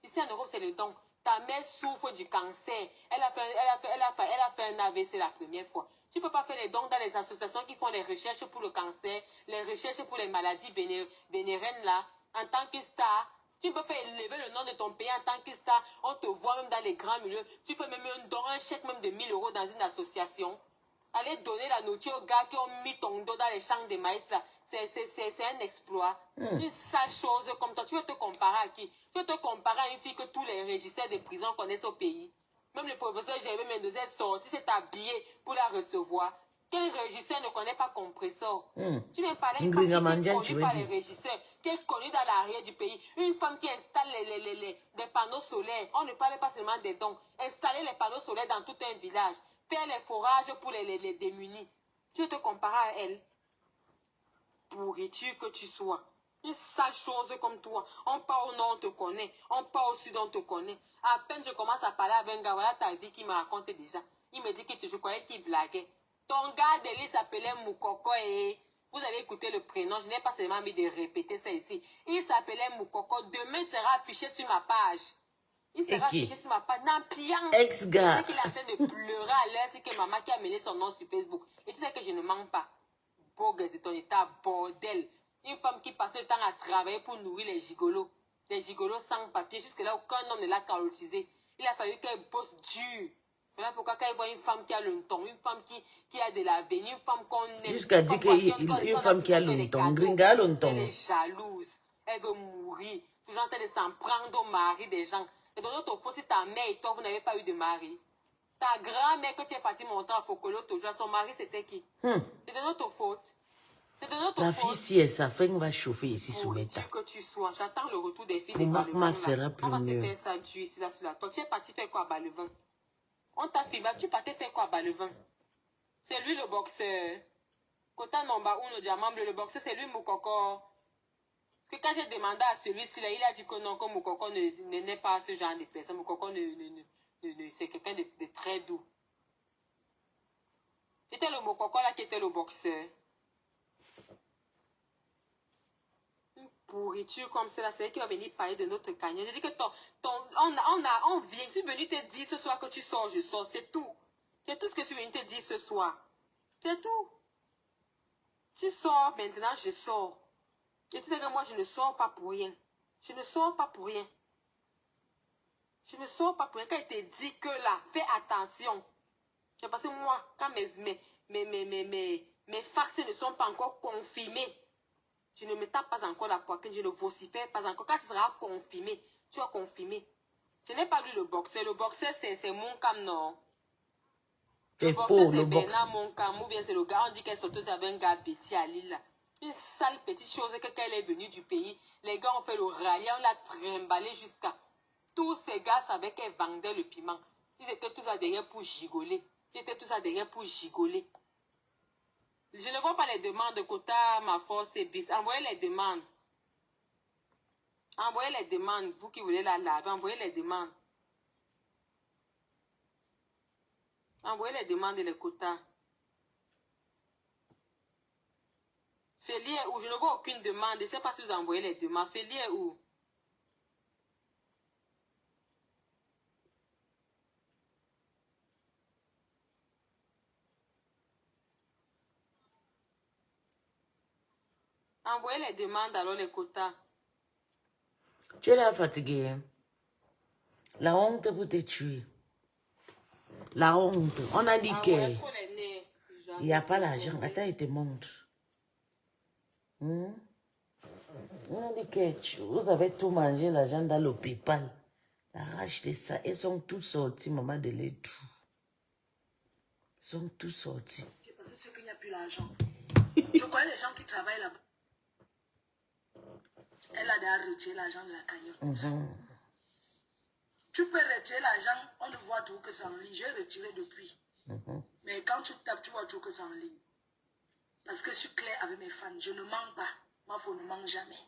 Ici en Europe, c'est le don. Ta mère souffre du cancer. Elle a fait un AVC la première fois. Tu ne peux pas faire les dons dans les associations qui font les recherches pour le cancer, les recherches pour les maladies vénériennes là, en tant que star. Tu ne peux pas élever le nom de ton pays en tant que star. On te voit même dans les grands milieux. Tu peux même un chèque même de 1000 € dans une association. Aller donner la nourriture aux gars qui ont mis ton dos dans les champs de maïs là. C'est un exploit. Une sale chose comme toi. Tu veux te comparer à qui? Tu veux te comparer à une fille que tous les régisseurs des prisons connaissent au pays. Même le professeur Gervais Mendoza est sorti, s'est habillé pour la recevoir. Quel régisseur ne connaît pas Compressor? Tu viens parler d'une femme qui est connue par les régisseurs, qui est connue dans l'arrière du pays. Une femme qui installe des panneaux solaires. On ne parle pas seulement des dons. Installer les panneaux solaires dans tout un village. Faire les forages pour les démunis. Tu veux te comparer à elle? Pourriture que tu sois. Une sale chose comme toi. On part au nord, on te connaît. On part au sud, on te connaît. À peine je commence à parler avec un gars, voilà ta vie qui me raconte déjà. Il me dit je croyais qu'il blaguait. Ton gars d'Élie s'appelait Moukoko et vous avez écouté le prénom. Je n'ai pas seulement envie de répéter ça ici. Il s'appelait Moukoko. Demain, il sera affiché sur ma page. Il sera affiché sur ma page. Nampian. Ex-gars. C'est qu'il a fait de pleurer à l'air. C'est que maman qui a mêlé son nom sur Facebook. Et tu sais que je ne mens pas. Bogue, c'est ton état bordel. Une femme qui passait le temps à travailler pour nourrir les gigolos. Les gigolos sans papier. Jusque-là, aucun homme ne l'a carotisé. Il a fallu qu'elle bosse dur. Voilà pourquoi quand il voit une femme qui a le ton, une femme qui a de l'avenir, une femme qu'on aime. Jusqu'à dire qu'une femme qui a le ton, gringa a le ton. Elle est jalouse. Elle veut mourir. Toujours en train de s'en prendre au mari des gens. Et de notre faute, si ta mère et toi, vous n'avez pas eu de mari. Ta grand-mère que tu es partie monter à Fokolo, son mari, c'était qui? C'est de notre faute. C'est de notre la faute. fille, si elle s'affaigne, va chauffer ici sous Pourriture méta. que tu sois. J'attends le retour des filles Pour de moi, Balevin. sera plus On va se mieux. faire ça du ici, là, sur la toile. Tu es parti faire quoi à Balevin? On t'a filmé. Tu partais faire quoi à Balevin? C'est lui le boxeur. Kota Nomba Uno Diamant Bleu, le boxeur, c'est lui Moukoko. Parce que quand j'ai demandé à celui-ci, là, il a dit que non, que Moukoko n'est pas ce genre de personne. Moukoko, c'est quelqu'un de très doux. C'était le Moukoko là qui était le boxeur. Une pourriture comme ça, c'est qui va venir parler de notre cagnon. Je dis que on vient. Je suis venu te dire ce soir que tu sors, je sors. C'est tout. C'est tout ce que je suis venu te dire ce soir. C'est tout. Tu sors maintenant, je sors. Et tu sais que moi, je ne sors pas pour rien. Je ne sors pas pour rien. Je ne sors pas pour rien. Quand il te dit que là, fais attention. C'est parce que moi, quand mes fax ne sont pas encore confirmés, je ne me tape pas encore la poitrine, je ne vocifère pas encore. Quand tu seras confirmé, tu vas confirmer. Je n'ai pas lu le boxeur. Le boxeur, c'est mon cam, non. C'est box, faux, c'est le box. Bernard Moncam, ou bien c'est le gars, on dit qu'elle sortait avec un gars Betty à Lille. Une sale petite chose que quand elle est venue du pays, les gars ont fait le rallye, on l'a trimballé jusqu'à... Tous ces gars savaient qu'elle vendait le piment. Ils étaient tous là derrière pour gigoler. Ils étaient tous là derrière pour gigoler. Je ne vois pas les demandes de quota, ma force et bis. Envoyez les demandes. Envoyez les demandes. Vous qui voulez la laver, envoyez les demandes. Envoyez les demandes et les quotas. Félie est où? Je ne vois aucune demande. Je ne sais pas si vous envoyez les demandes. Félie est où? Envoyez les demandes, alors les quotas. Tu es là fatigué. Hein? La honte pour te tuer. La honte. On a dit qu'il n'y a pas l'argent. Attends, il te montre. On a dit que vous avez tout mangé, l'argent dans le PayPal. La rage de ça. Ils sont tous sortis, maman de les tout. Ils sont tous sortis. Parce que tu sais qu'il n'y a plus l'argent. Je connais les gens qui travaillent là-bas. Elle a déjà retiré l'argent de la cagnotte. Tu peux retirer l'argent, on ne voit tout que c'est en ligne. J'ai retiré depuis. Mais quand tu tapes, tu vois tout que c'est en ligne. Parce que je suis claire avec mes fans. Je ne mens pas. Ma femme ne ment jamais.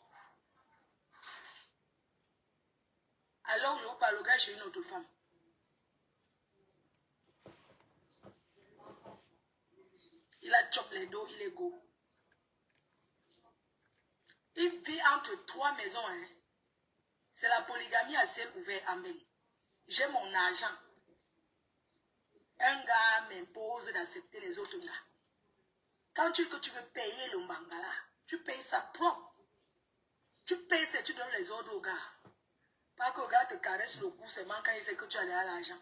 Alors, je vous parle, le gars chez une autre femme. Il a chop les dos, il est go. Il vit entre 3 maisons. Hein. C'est la polygamie à ciel ouvert. Amen. J'ai mon argent. Un gars m'impose d'accepter les autres gars. Quand tu dis que tu veux payer le mangala, tu payes ça propre. Tu payes ça, tu donnes les ordres au gars. Pas que le gars te caresse le cou, c'est quand il sait que tu as l'argent.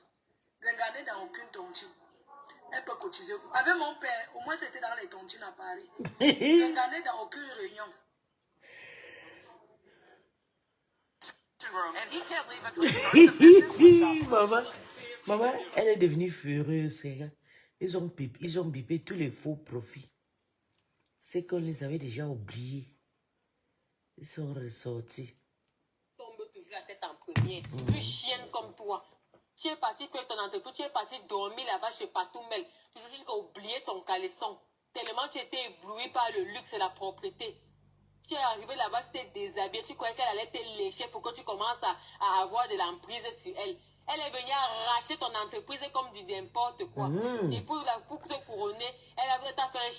Regardez dans aucune tontine. Elle peut cotiser. Avec mon père, au moins c'était dans les tontines à Paris. Regardez dans aucune réunion. And he can't leave until he starts a business with Shopify. Maman, elle est devenue furieuse. Ils ont bipé tous les faux profits. C'est qu'on les avait déjà oubliés. Ils sont ressortis. Tombe toujours la tête en premier. Tu chienne comme toi. Tu es parti faire ton entreprise, tu es parti dormir là-bas chez Patoumel. Tu as juste oublié ton caleçon. Tellement tu étais ébloui par le luxe et la propreté. Tu es arrivé là-bas, tu t'es déshabillé, tu croyais qu'elle allait te lécher pour que tu commences à avoir de l'emprise sur elle. Elle est venue arracher ton entreprise comme du n'importe quoi. Et pour te couronner, elle t'a fait un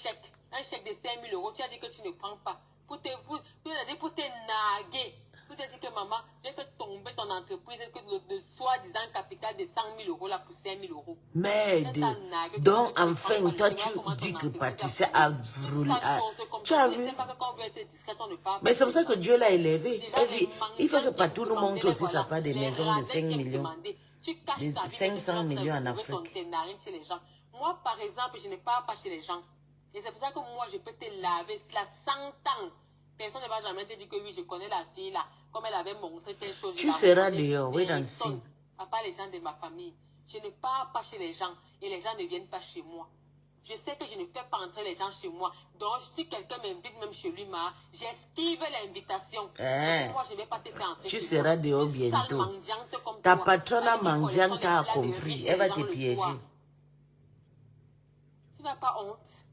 chèque de 5 000 euros. Tu as dit que tu ne prends pas. Pour te narguer. Pour te dire que maman, j'ai fait tomber ton entreprise de soi-disant capital de 100 000 euros là pour 5 000 euros. Merde. Donc, enfin, toi, tu dis que Patricia a brûlé. Tu as vu? Mais c'est pour ça que Dieu l'a élevé. Il faut que Patou nous montre aussi sa part des maisons de 5 millions. De 500 millions en Afrique. Moi, par exemple, je ne pars pas chez les gens. Et c'est pour ça que moi, je peux te laver là 100 ans. Personne ne va jamais te dire que oui, je connais la fille là. Comme elle avait montré telle chose. Tu seras dehors, oui, dans le signe. À part les gens de ma famille. Je ne pars pas chez les gens et les gens ne viennent pas chez moi. Je sais que je ne fais pas entrer les gens chez moi. Donc, si quelqu'un m'invite même chez lui, j'esquive l'invitation. Moi, je ne vais pas te faire entrer. Tu seras dehors bientôt. Ta patronne mendiante t'a compris. Elle va te piéger. Tu n'as pas honte.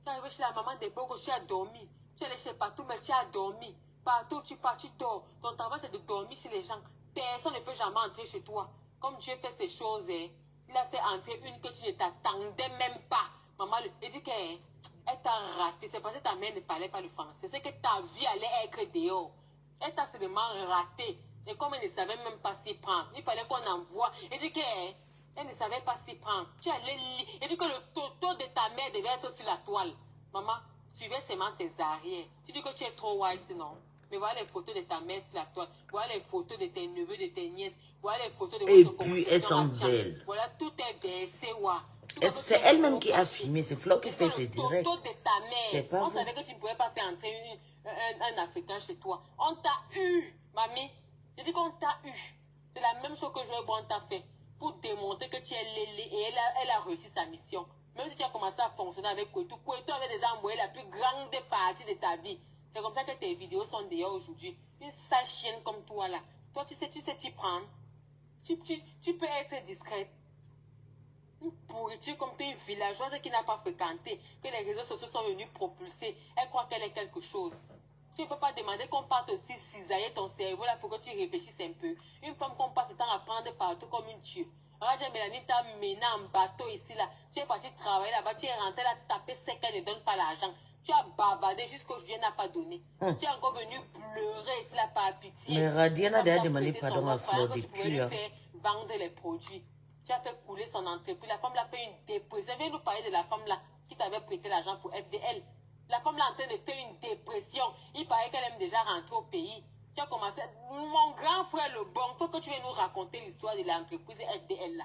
Tu es arrivé chez la maman des Bogos, tu as dormi. Tu es allé chez Patou, mais tu as dormi. Partout tu pars, tu dors. Ton travail, c'est de dormir chez les gens. Personne ne peut jamais entrer chez toi. Comme Dieu fait ces choses, il a fait entrer une que tu ne t'attendais même pas. Maman, il dit qu'elle t'a raté. C'est parce que ta mère ne parlait pas le français. C'est que ta vie allait être dehors. Elle t'a seulement raté. Et comme elle ne savait même pas s'y prendre, il fallait qu'on envoie. Il dit qu'elle ne savait pas s'y prendre. Tu allais lire. Il dit que le toto de ta mère devait être sur la toile. Maman, suivez seulement tes arrières. Tu dis que tu es trop wise, non? Mais voilà les photos de ta mère sur la toile. Voilà les photos de tes neveux, de tes nièces. Voilà les photos de Et votre puis, elles sont belles. Voilà, tout est versé, wa. C'est elle-même qui a filmé. C'est Flo qui fait ses directs. C'est pas On vous. savait que tu ne pouvais pas faire entrer un Africain chez toi. On t'a eu, mamie. Je dis qu'on t'a eu. C'est la même chose que Joël Bon t'a fait. Pour démontrer montrer que tu es lélé et elle a réussi sa mission. Même si tu as commencé à fonctionner avec Kwetu, Kwetu avait déjà envoyé la plus grande partie de ta vie. C'est comme ça que tes vidéos sont d'ailleurs aujourd'hui. Une sale chienne comme toi là. Toi, tu sais t'y prendre. Tu peux être discrète. Une pourriture comme toi, une villageoise qui n'a pas fréquenté, que les réseaux sociaux sont venus propulser. Elle croit qu'elle est quelque chose. Tu ne peux pas demander qu'on parte aussi cisailler ton cerveau là pour que tu réfléchisses un peu. Une femme qu'on passe le temps à prendre partout comme une tue. On va dire, Mélanie t'a mené en bateau ici là. Tu es parti travailler là-bas, tu es rentré là, taper sec, elle ne donne pas l'argent. Tu as bavardé jusqu'aujourd'hui, elle n'a pas donné. Tu es encore venu pleurer ici là par pitié. Mais Radiana a déjà demandé pardon à Flo depuis. Tu pouvais lui faire vendre les produits. Tu as fait couler son entreprise. La femme l'a fait une dépression. Viens nous parler de la femme là qui t'avait prêté l'argent pour FDL. La femme là en train de faire une dépression. Il paraît qu'elle aime déjà rentrer au pays. Tu as commencé. Mon grand frère le bon, il faut que tu viennes nous raconter l'histoire de l'entreprise FDL là.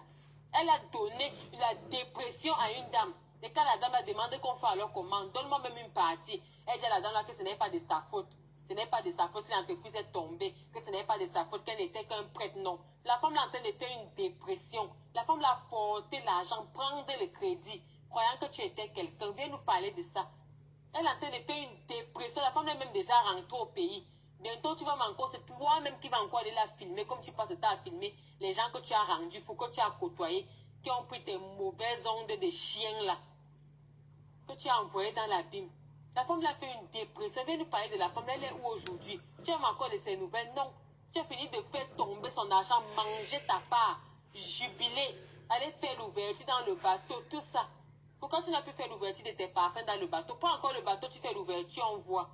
Elle a donné la dépression à une dame. Et quand la dame a demandé qu'on fasse alors comment, donne-moi même une partie. Elle dit à la dame là que ce n'est pas de sa faute. Ce n'est pas de sa faute si l'entreprise est tombée, que ce n'est pas de sa faute qu'elle n'était qu'un prêtre, non. La femme là en train de faire une dépression. La femme l'a porté l'argent, prendre le crédit, croyant que tu étais quelqu'un. Viens nous parler de ça. Elle est en train de faire une dépression. La femme est même déjà rentrée au pays. Bientôt, tu vas encore, c'est toi-même qui vas encore aller la filmer, comme tu passes le temps à filmer les gens que tu as rendus fous, que tu as côtoyés, qui ont pris tes mauvaises ondes de chiens là, que tu as envoyés dans l'abîme. La femme l'a fait une dépression. Viens nous parler de la femme. Elle est où aujourd'hui? Tu aimes encore de ses nouvelles? Non. Tu as fini de faire tomber son argent, manger ta part, jubiler, aller faire l'ouverture dans le bateau, tout ça. Pourquoi tu n'as pu faire l'ouverture de tes parfums dans le bateau? Pas encore le bateau, tu fais l'ouverture, on voit.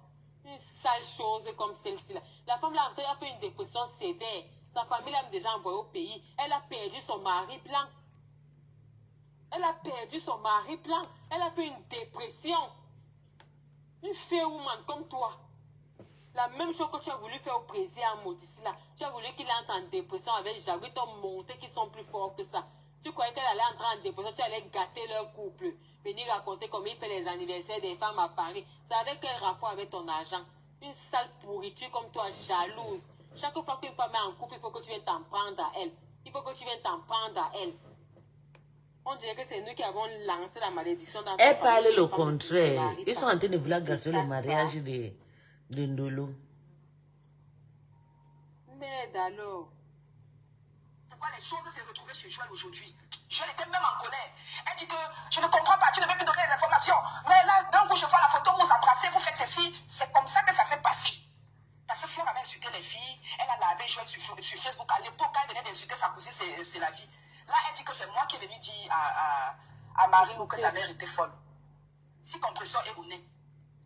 Une sale chose comme celle-ci là. La femme là, a fait une dépression sévère. Sa famille l'a déjà envoyée au pays. Elle a perdu son mari blanc. Elle a perdu son mari blanc. Elle a fait une dépression. Une fée woman comme toi. La même chose que tu as voulu faire au président Modissi là. Tu as voulu qu'il entre en dépression avec Jaguar, t'ont monté qui sont plus forts que ça. Tu croyais qu'elle allait entrer en dépression, tu allais gâter leur couple. Venir raconter comment il fait les anniversaires des femmes à Paris. Ça avait quel rapport avec ton argent? Une sale pourriture comme toi, jalouse. Chaque fois qu'une femme est en couple, il faut que tu viennes t'en prendre à elle. Il faut que tu viennes t'en prendre à elle. On dirait que c'est nous qui avons lancé la malédiction dans Elle parlait le contraire. Ils sont en train de vouloir gâcher le mariage de Ndolo. Merde alors. Pourquoi les choses s'est retrouvées chez Joël aujourd'hui? Joël était même en colère. Elle dit que je ne comprends pas, tu ne veux plus donner les informations. Mais là, d'un coup, je vois la photo, vous vous embrassez, vous faites ceci. C'est comme ça que ça s'est passé. Parce que Fleur avait insulté les filles. Elle a lavé Joël sur Facebook. À l'époque, quand elle venait d'insulter sa cousine, c'est la vie. Là, elle dit que c'est moi qui est venu dire à Marine que sa mère était folle. Si Compresseur est honnête,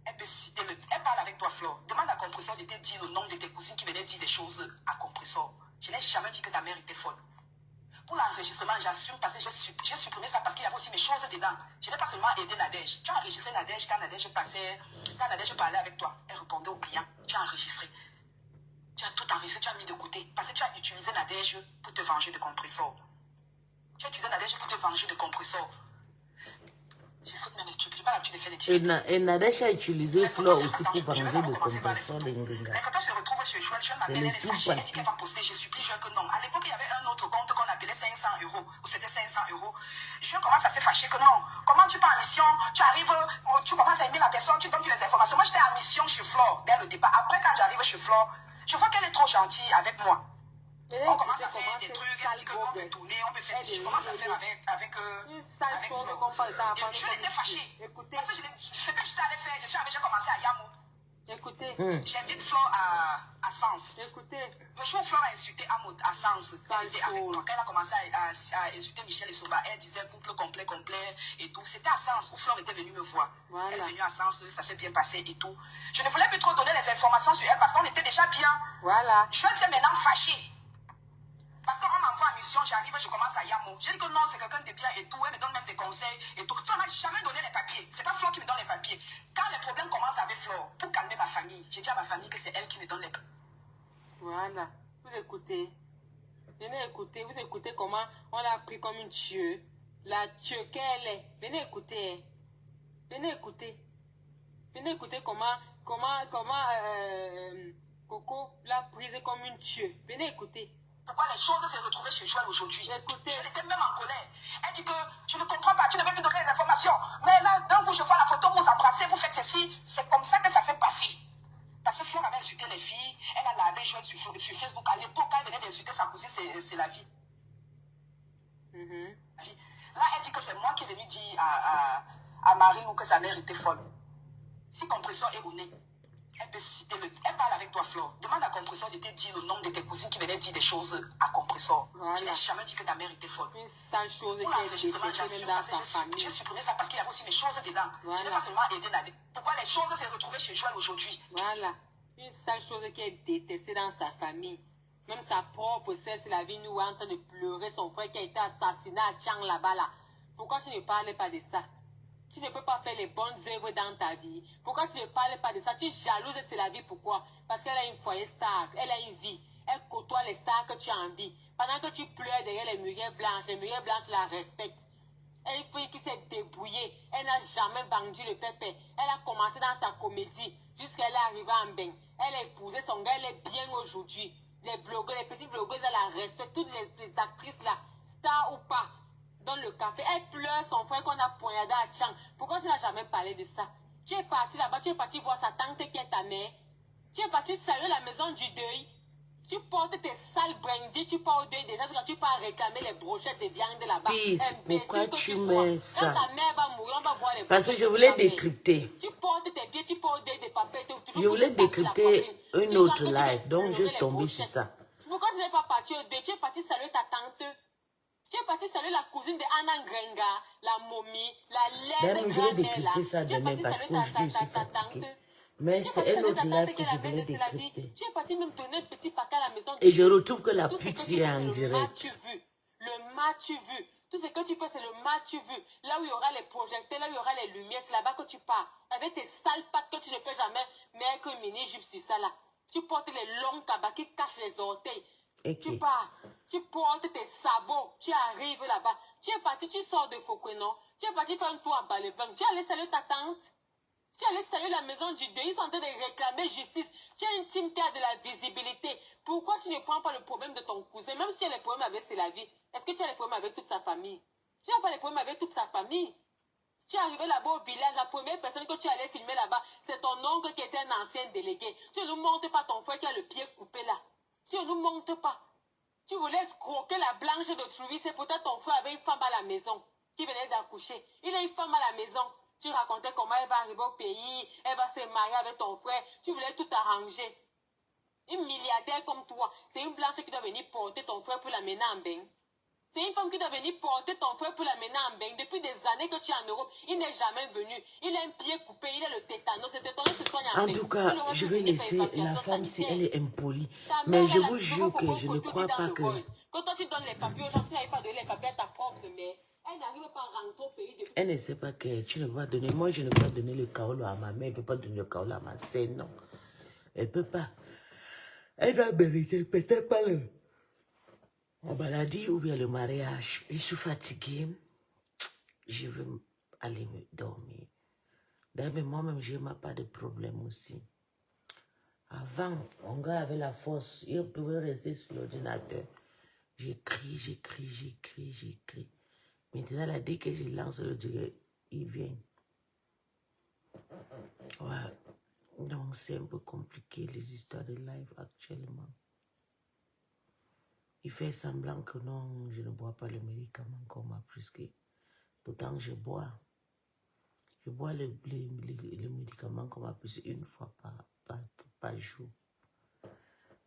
elle peut citer elle parle avec toi, Fleur. Demande à Compresseur de te dire le nom de tes cousines qui venaient dire des choses à Compresseur. Je n'ai jamais dit que ta mère était folle. Pour l'enregistrement, j'assume parce que j'ai supprimé ça parce qu'il y avait aussi mes choses dedans. Je n'ai pas seulement aidé Nadège. Tu as enregistré Nadège quand Nadège parlait avec toi. Elle répondait aux clients. Tu as enregistré. Tu as tout enregistré, tu as mis de côté. Parce que tu as utilisé Nadège pour te venger de Compresseur. Tu as utilisé Nadège pour te venger de Compresseur. Je saute même les trucs. Je n'ai pas l'habitude de faire des trucs. Et Nadège a utilisé Flo aussi pour venger de Compresseur de Nringa. Les photos se retrouvent chez Joël. Je m'appelle, elle est fâchée. Elle dit qu'elle va poster. Je supplie Joël que non. À l'époque, il y avait un autre compte qu'on appelait 500 €. Ou c'était 500 €. Joël commence à se fâcher que non. Comment tu pars en mission? Tu arrives, tu commences à aimer la personne, tu donnes les informations. Moi, j'étais en mission chez Flore dès le départ. Après, quand j'arrive chez Flore, je vois qu'elle est trop gentille avec moi. On commence à faire des trucs, elle dit qu'on peut tourner, on peut faire ce que je commence à faire avec Flore. Et je l'étais fâchée. Parce que ce que j'étais allé faire, j'ai commencé à Yamo. Écoutez. J'invite Flore à Sens. Écoutez. Le jour où Flore a insulté à Sens, elle était avec moi. Quand elle a commencé à insulter Michel et Soba, elle disait couple complet et tout. C'était à Sens où Flore était venue me voir. Voilà. Elle est venue à Sens, ça s'est bien passé et tout. Je ne voulais plus trop donner les informations sur elle parce qu'on était déjà bien. Voilà. Je suis maintenant fâchée. Parce qu'on m'envoie en mission, j'arrive, je commence à Yamo. Je dis que non, c'est quelqu'un de bien et tout. Elle me donne même des conseils et tout. Ça, on n'a jamais donné les papiers. C'est pas Flore qui me donne les papiers. Quand les problèmes commencent avec Flore, pour calmer ma famille, j'ai dit à ma famille que c'est elle qui me donne les papiers. Voilà. Vous écoutez. Venez écouter. Vous écoutez comment on l'a pris comme une tueuse. La tueuse qu'elle est. Venez écouter. Venez écouter. Venez écouter comment Coco l'a prise comme une tueuse. Venez écouter. Pourquoi les choses s'est retrouvées chez Joël aujourd'hui? Écoutez. Elle était même en colère. Là, elle dit que c'est moi qui est venu dire à Marine que sa mère était folle. Si Compresseur est honnête, elle peut citer elle parle avec toi, Flore. Demande à Compresseur de te dire le nom de tes cousines qui venaient dire des choses à Compresseur. Voilà. Je n'ai jamais dit que ta mère était folle. Une sale chose qui Pour est l'enregistrement, détestée même dans sa famille. j'ai supprimé ça parce qu'il y avait aussi mes choses dedans. Voilà. Je n'ai pas seulement aidé Nadé. Pourquoi les choses s'est retrouvées chez Joël aujourd'hui? Voilà. Une sale chose qui est détestée dans sa famille. Même sa propre sœur, c'est la vie, nous est en train de pleurer son frère qui a été assassiné à Tchang là-bas là. Pourquoi tu ne parles pas de ça? Tu ne peux pas faire les bonnes œuvres dans ta vie. Pourquoi tu ne parles pas de ça? Tu es jalouse, c'est la vie. Pourquoi? Parce qu'elle a une foyer star, elle a une vie. Elle côtoie les stars que tu as envie. Pendant que tu pleures derrière les murailles blanches la respectent. Elle est une fille qui s'est débrouillée. Elle n'a jamais vendu le pépé. Elle a commencé dans sa comédie jusqu'à elle est arrivée en bain. Elle a épousé son gars, elle est bien aujourd'hui. Les blogueurs, les petites blogueuses, elle la respecte. Toutes les actrices là, stars ou pas, dans le café. Elle pleure son frère qu'on a poignardé à Tchang. Pourquoi tu n'as jamais parlé de ça? Tu es parti là-bas, tu es parti voir sa tante qui est ta mère. Tu es parti saluer la maison du deuil. Tu portes tes sales brindilles, tu pars au deuil déjà, quand tu pars réclamer les brochettes de viande là-bas. Peace, pourquoi tu mets ça? Quand ta mère va mourir, on va voir les Parce que je voulais décrypter. Tu portes tes pieds, tu pars au deuil des papiers. Je voulais décrypter une autre live, donc je suis tombée sur ça. Pourquoi tu n'es pas parti au deuil? Tu es parti saluer ta tante. Tu es parti saluer la cousine de Anna Grenga, la momie, la laide Même je vais décrypter ça demain parce qu'aujourd'hui je suis fatiguée. Mais c'est un autre live que je voulais décrypter. Tu es parti même donner un petit paquet à la maison. Et je retrouve que la pute est en direct. Le match vu. Tout ce que tu fais, c'est le match vu. Là où il y aura les projecteurs, là où il y aura les lumières, c'est là-bas que tu pars. Avec tes sales pattes que tu ne peux jamais mettre une mini-jupe sur ça là. Tu portes les longs cabas qui cachent les orteils. Okay. Tu pars, tu portes tes sabots, tu arrives là-bas. Tu es parti, tu sors de Foucault, non? Tu es parti faire un tour à Balébang. Tu es allé saluer ta tante. Tu es allé saluer la maison du deuil. Ils sont en train de réclamer justice. Tu es une team qui a de la visibilité. Pourquoi tu ne prends pas le problème de ton cousin? Même si tu as les problèmes avec, c'est la vie. Est-ce que tu as les problèmes avec toute sa famille? Tu n'as pas les problèmes avec toute sa famille. Tu es arrivé là-bas au village, la première personne que tu allais filmer là-bas, c'est ton oncle qui était un ancien délégué. Tu ne nous montres pas ton frère qui a le pied coupé là. Tu ne nous montres pas. Tu voulais escroquer la blanche de Trouy, c'est peut-être ton frère avait une femme à la maison qui venait d'accoucher. Il a une femme à la maison. Tu racontais comment elle va arriver au pays, elle va se marier avec ton frère. Tu voulais tout arranger. Une milliardaire comme toi, c'est une blanche qui doit venir porter ton frère pour l'amener en bain. C'est une femme qui doit venir porter ton frère pour l'amener en bain. Depuis des années que tu es en Europe, il n'est jamais venu. Il a un pied coupé, il a le tétanos. C'est tétanos se soigne en bain. En tout cas, je vais laisser la femme si elle est impolie. Mais je vous jure que je ne crois pas que... Quand toi tu donnes les papiers aux gens, tu n'arrives pas à donner les papiers à ta propre mère. Elle n'arrive pas à rentrer au pays de... Elle ne sait pas que tu ne vas donner... Moi, je ne peux pas donner le kaolo à ma mère. Elle ne peut pas donner le kaolo à ma sœur, non. Elle ne peut pas. Elle doit mériter peut-être pas la maladie ou bien le mariage. Je suis fatiguée. Je veux aller me dormir. D'ailleurs, moi-même, je n'ai pas de problème aussi. Avant, mon gars avait la force. Il pouvait rester sur l'ordinateur. J'écris. Maintenant, là, dès que je lance le direct, il vient. Ouais. Donc, c'est un peu compliqué, les histoires de live actuellement. Il fait semblant que non, je ne bois pas le médicament qu'on m'a prescrit. Pourtant, je bois. Je bois le médicament qu'on m'a prescrit une fois par jour.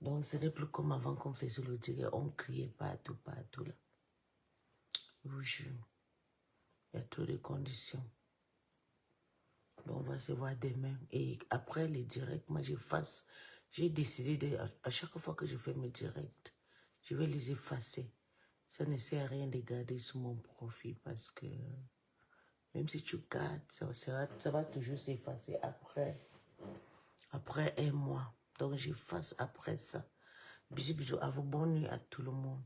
Donc, ce n'est plus comme avant qu'on faisait le direct. On criait partout là. Je vous jure. Il y a trop de conditions. Donc, on va se voir demain. Et après les directs, moi, j'ai décidé de... À chaque fois que je fais mes directs, je vais les effacer. Ça ne sert à rien de garder sur mon profil parce que même si tu gardes, ça va toujours s'effacer après un mois. Donc, j'efface après ça. Bisous, à vous, bonne nuit à tout le monde.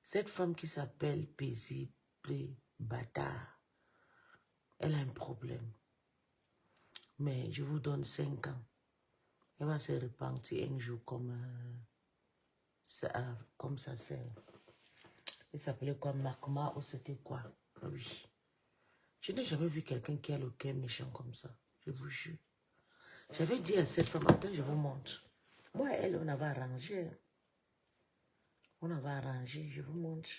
Cette femme qui s'appelle Paisible Bâtard, elle a un problème. Mais je vous donne 5 ans. Elle va se repentir un jour comme sa sœur. Elle s'appelait quoi, Makma ou c'était quoi? Oui. Je n'ai jamais vu quelqu'un qui a le cœur méchant comme ça. Je vous jure. J'avais dit à cette femme, attends, je vous montre. Moi et elle, on avait arrangé. Je vous montre.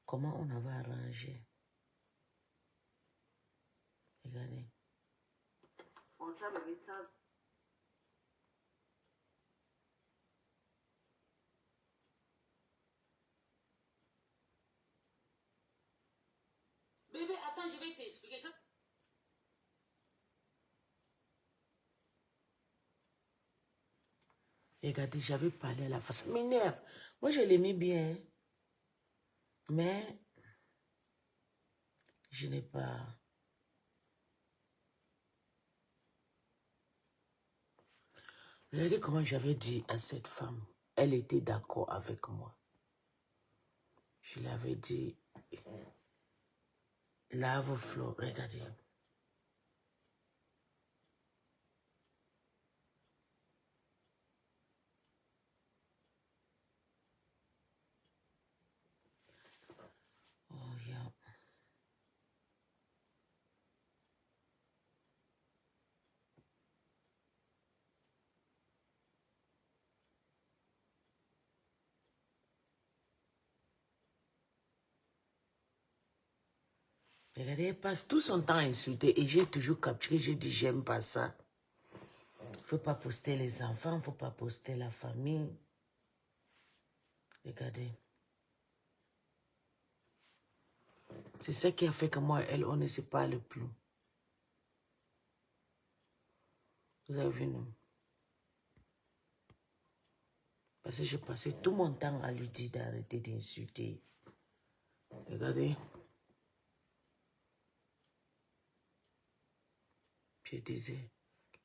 comment on avait arrangé. Regardez. On ça, bébé, ça. Bébé, attends, je vais t'expliquer. Regardez, j'avais parlé à la face. Ça m'énerve. Moi, je l'aimais bien. Hein. Mais, je n'ai pas... Regardez comment j'avais dit à cette femme. Elle était d'accord avec moi. Je lui avais dit, lave Flo, regardez. Oh, yeah. Regardez, elle passe tout son temps à insulter et j'ai toujours capturé, j'ai dit, j'aime pas ça. Il ne faut pas poster les enfants, il ne faut pas poster la famille. Regardez. C'est ça qui a fait que moi et elle, on ne se parle plus. Vous avez vu, non? Parce que j'ai passé tout mon temps à lui dire d'arrêter d'insulter. Regardez. Je disais,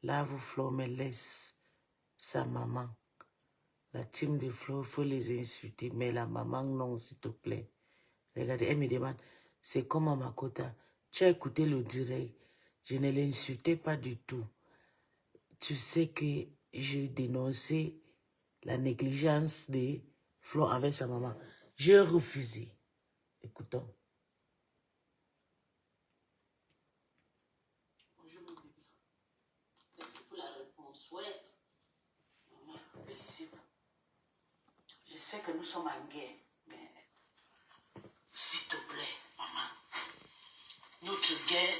là, Flo me laisse sa maman. La team de Flo, il faut les insulter, mais la maman, non, s'il te plaît. Regardez, elle me demande, c'est comment Makota? Tu as écouté le direct. Je ne l'insultais pas du tout. Tu sais que j'ai dénoncé la négligence de Flo avec sa maman. J'ai refusé. Écoutons. Bonjour, mon bébé. Merci pour la réponse. Ouais. Maman, merci. Je sais que nous sommes en guerre, mais s'il te plaît, maman, notre guerre,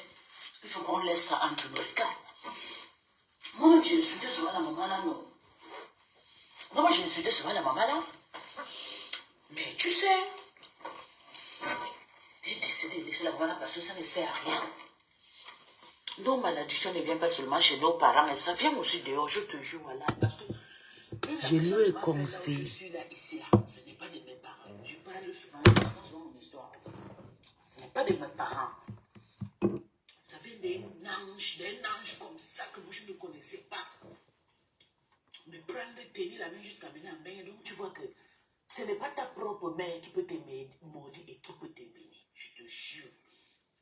il faut qu'on laisse ça entre nous. Regarde. Moi, j'ai insulté souvent la maman là, non. Moi, j'ai insulté souvent la maman là. Mais tu sais, elle est décidée de laisser la maman là parce que ça ne sert à rien. Nos malédictions ne viennent pas seulement chez nos parents, mais ça vient aussi dehors, je te jure, voilà. Parce que Je lui ai conseillé. je suis là, ici, là. Ce n'est pas de mes parents. Je parle souvent, je raconte souvent mon histoire. Ce n'est pas de mes parents. Ça vient d'un ange comme ça que moi je ne connaissais pas. Me prendre, tenir la main jusqu'à mener en bain. Donc tu vois que ce n'est pas ta propre mère qui peut te maudire et qui peut te bénir. Je te jure.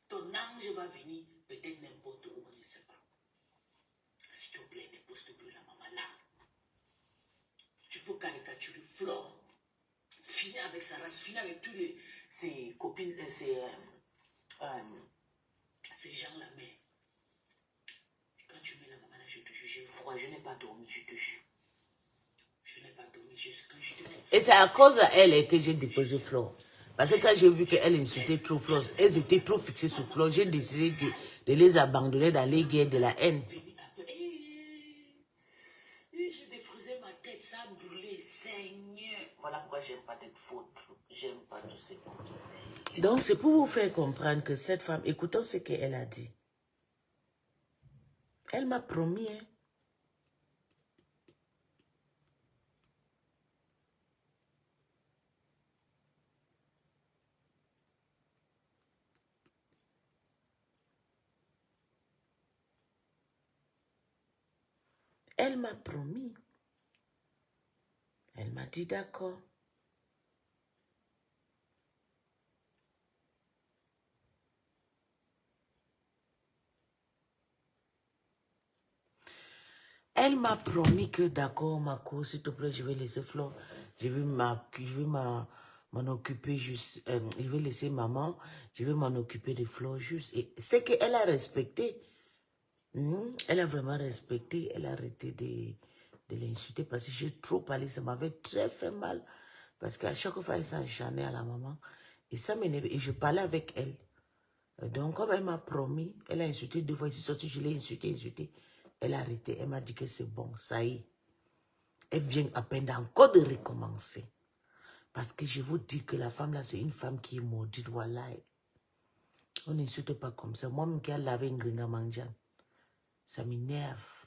Ton ange va venir peut-être n'importe où, on ne sait pas. S'il te plaît, ne poste plus la maman là. Tu peux caricaturer Flore. Finir avec sa race, finir avec tous ses copines, ces gens-là. Mais quand tu mets la maman là, je te jure, j'ai froid, je n'ai pas dormi, je te jure. Je n'ai pas dormi, quand je te dis. Et c'est à cause d'elle que j'ai déposé Flo. Parce que quand j'ai vu qu'elle insultait trop Flo, elles étaient trop fixées sur Flo, j'ai décidé de les abandonner dans les guerres de la haine. Je défrisais ma tête, ça a brûlé, Seigneur. Voilà pourquoi j'aime pas d'être faute. J'aime pas tous ces comptes. Donc c'est pour vous faire comprendre que cette femme, écoutons ce qu'elle a dit. Elle m'a promis, hein. Elle m'a promis. Elle m'a dit d'accord. Elle m'a promis que d'accord, Mako, s'il te plaît, je vais laisser Flo. Je vais m'en occuper juste. Je vais laisser maman. Je vais m'en occuper de Flo juste. Et c'est qu'elle a respecté. Elle a vraiment respecté. Elle a arrêté de l'insulter parce que j'ai trop parlé. Ça m'avait très fait mal. Parce qu'à chaque fois, elle s'enchaînait à la maman. Et ça m'énerve. Et je parlais avec elle. Donc, comme elle m'a promis, elle a insulté 2 fois. Ici sorti, je l'ai insulté. Elle a arrêté. Elle m'a dit que c'est bon, ça y est. Elle vient à peine encore de recommencer. Parce que je vous dis que la femme là, c'est une femme qui est maudite. Voilà. On n'insulte pas comme ça. Moi-même qui a lavé une gringa manjan, ça m'énerve.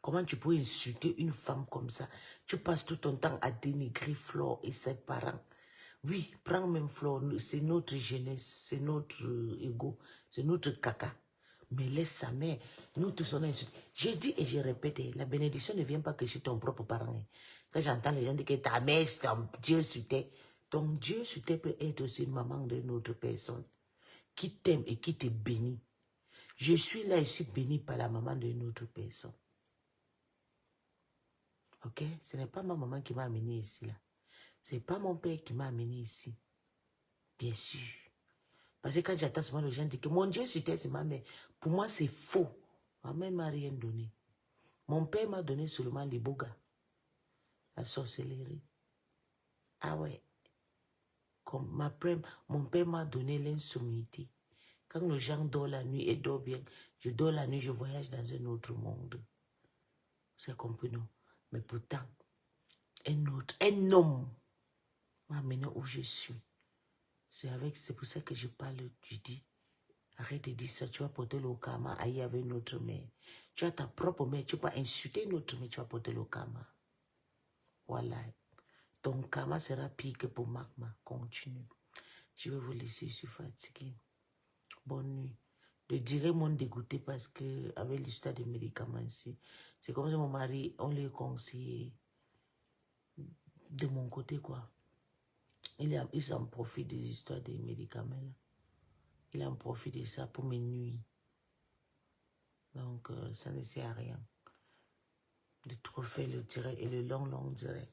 Comment tu peux insulter une femme comme ça? Tu passes tout ton temps à dénigrer Flore et ses parents. Oui, prends même Flore, c'est notre jeunesse, c'est notre ego, c'est notre caca. Mais laisse sa mère, nous tous on a insulté. J'ai dit et j'ai répété, la bénédiction ne vient pas que chez ton propre parent. Quand j'entends les gens dire que ta mère, c'est ton Dieu sur terre, ton Dieu sur terre peut être aussi une maman d'une autre personne qui t'aime et qui te bénit. Je suis là, je suis béni par la maman d'une autre personne. Ok? Ce n'est pas ma maman qui m'a amené ici, là. Ce n'est pas mon père qui m'a amené ici. Bien sûr. Parce que quand j'attends souvent, les gens disent que mon Dieu sur terre, c'est ma mère. Pour moi, c'est faux. Ma mère ne m'a rien donné. Mon père m'a donné seulement les bogas. La sorcellerie. Ah ouais. Comme mon père m'a donné l'insomnité. Quand les gens dorment la nuit et dorment bien, je dors la nuit, je voyage dans un autre monde. C'est compris, non? Mais pourtant, un homme m'a amené où je suis. C'est pour ça que je parle, je dis, arrête de dire ça, tu vas porter le karma, aïe avec notre mère. Tu as ta propre mère, tu peux insulter notre mère, tu vas porter le karma. Voilà. Ton karma sera pire que pour Magma. Continue. Je vais vous laisser, je suis fatiguée. Bonne nuit. Je dirais mon dégoûté parce que, avec l'histoire des médicaments ici, c'est comme si mon mari, on lui conseillé de mon côté, quoi. Il s'en profite des histoires des médicaments, là. Il en profite de ça pour mes nuits. Donc, ça ne sert à rien de trop faire le direct et le long direct.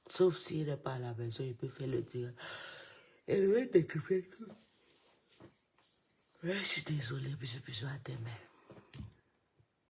Sauf s'il n'est pas à la maison, il peut faire le direct. Et le mec t'occuper tout. Ouais, je suis désolée, puis je suis à demain.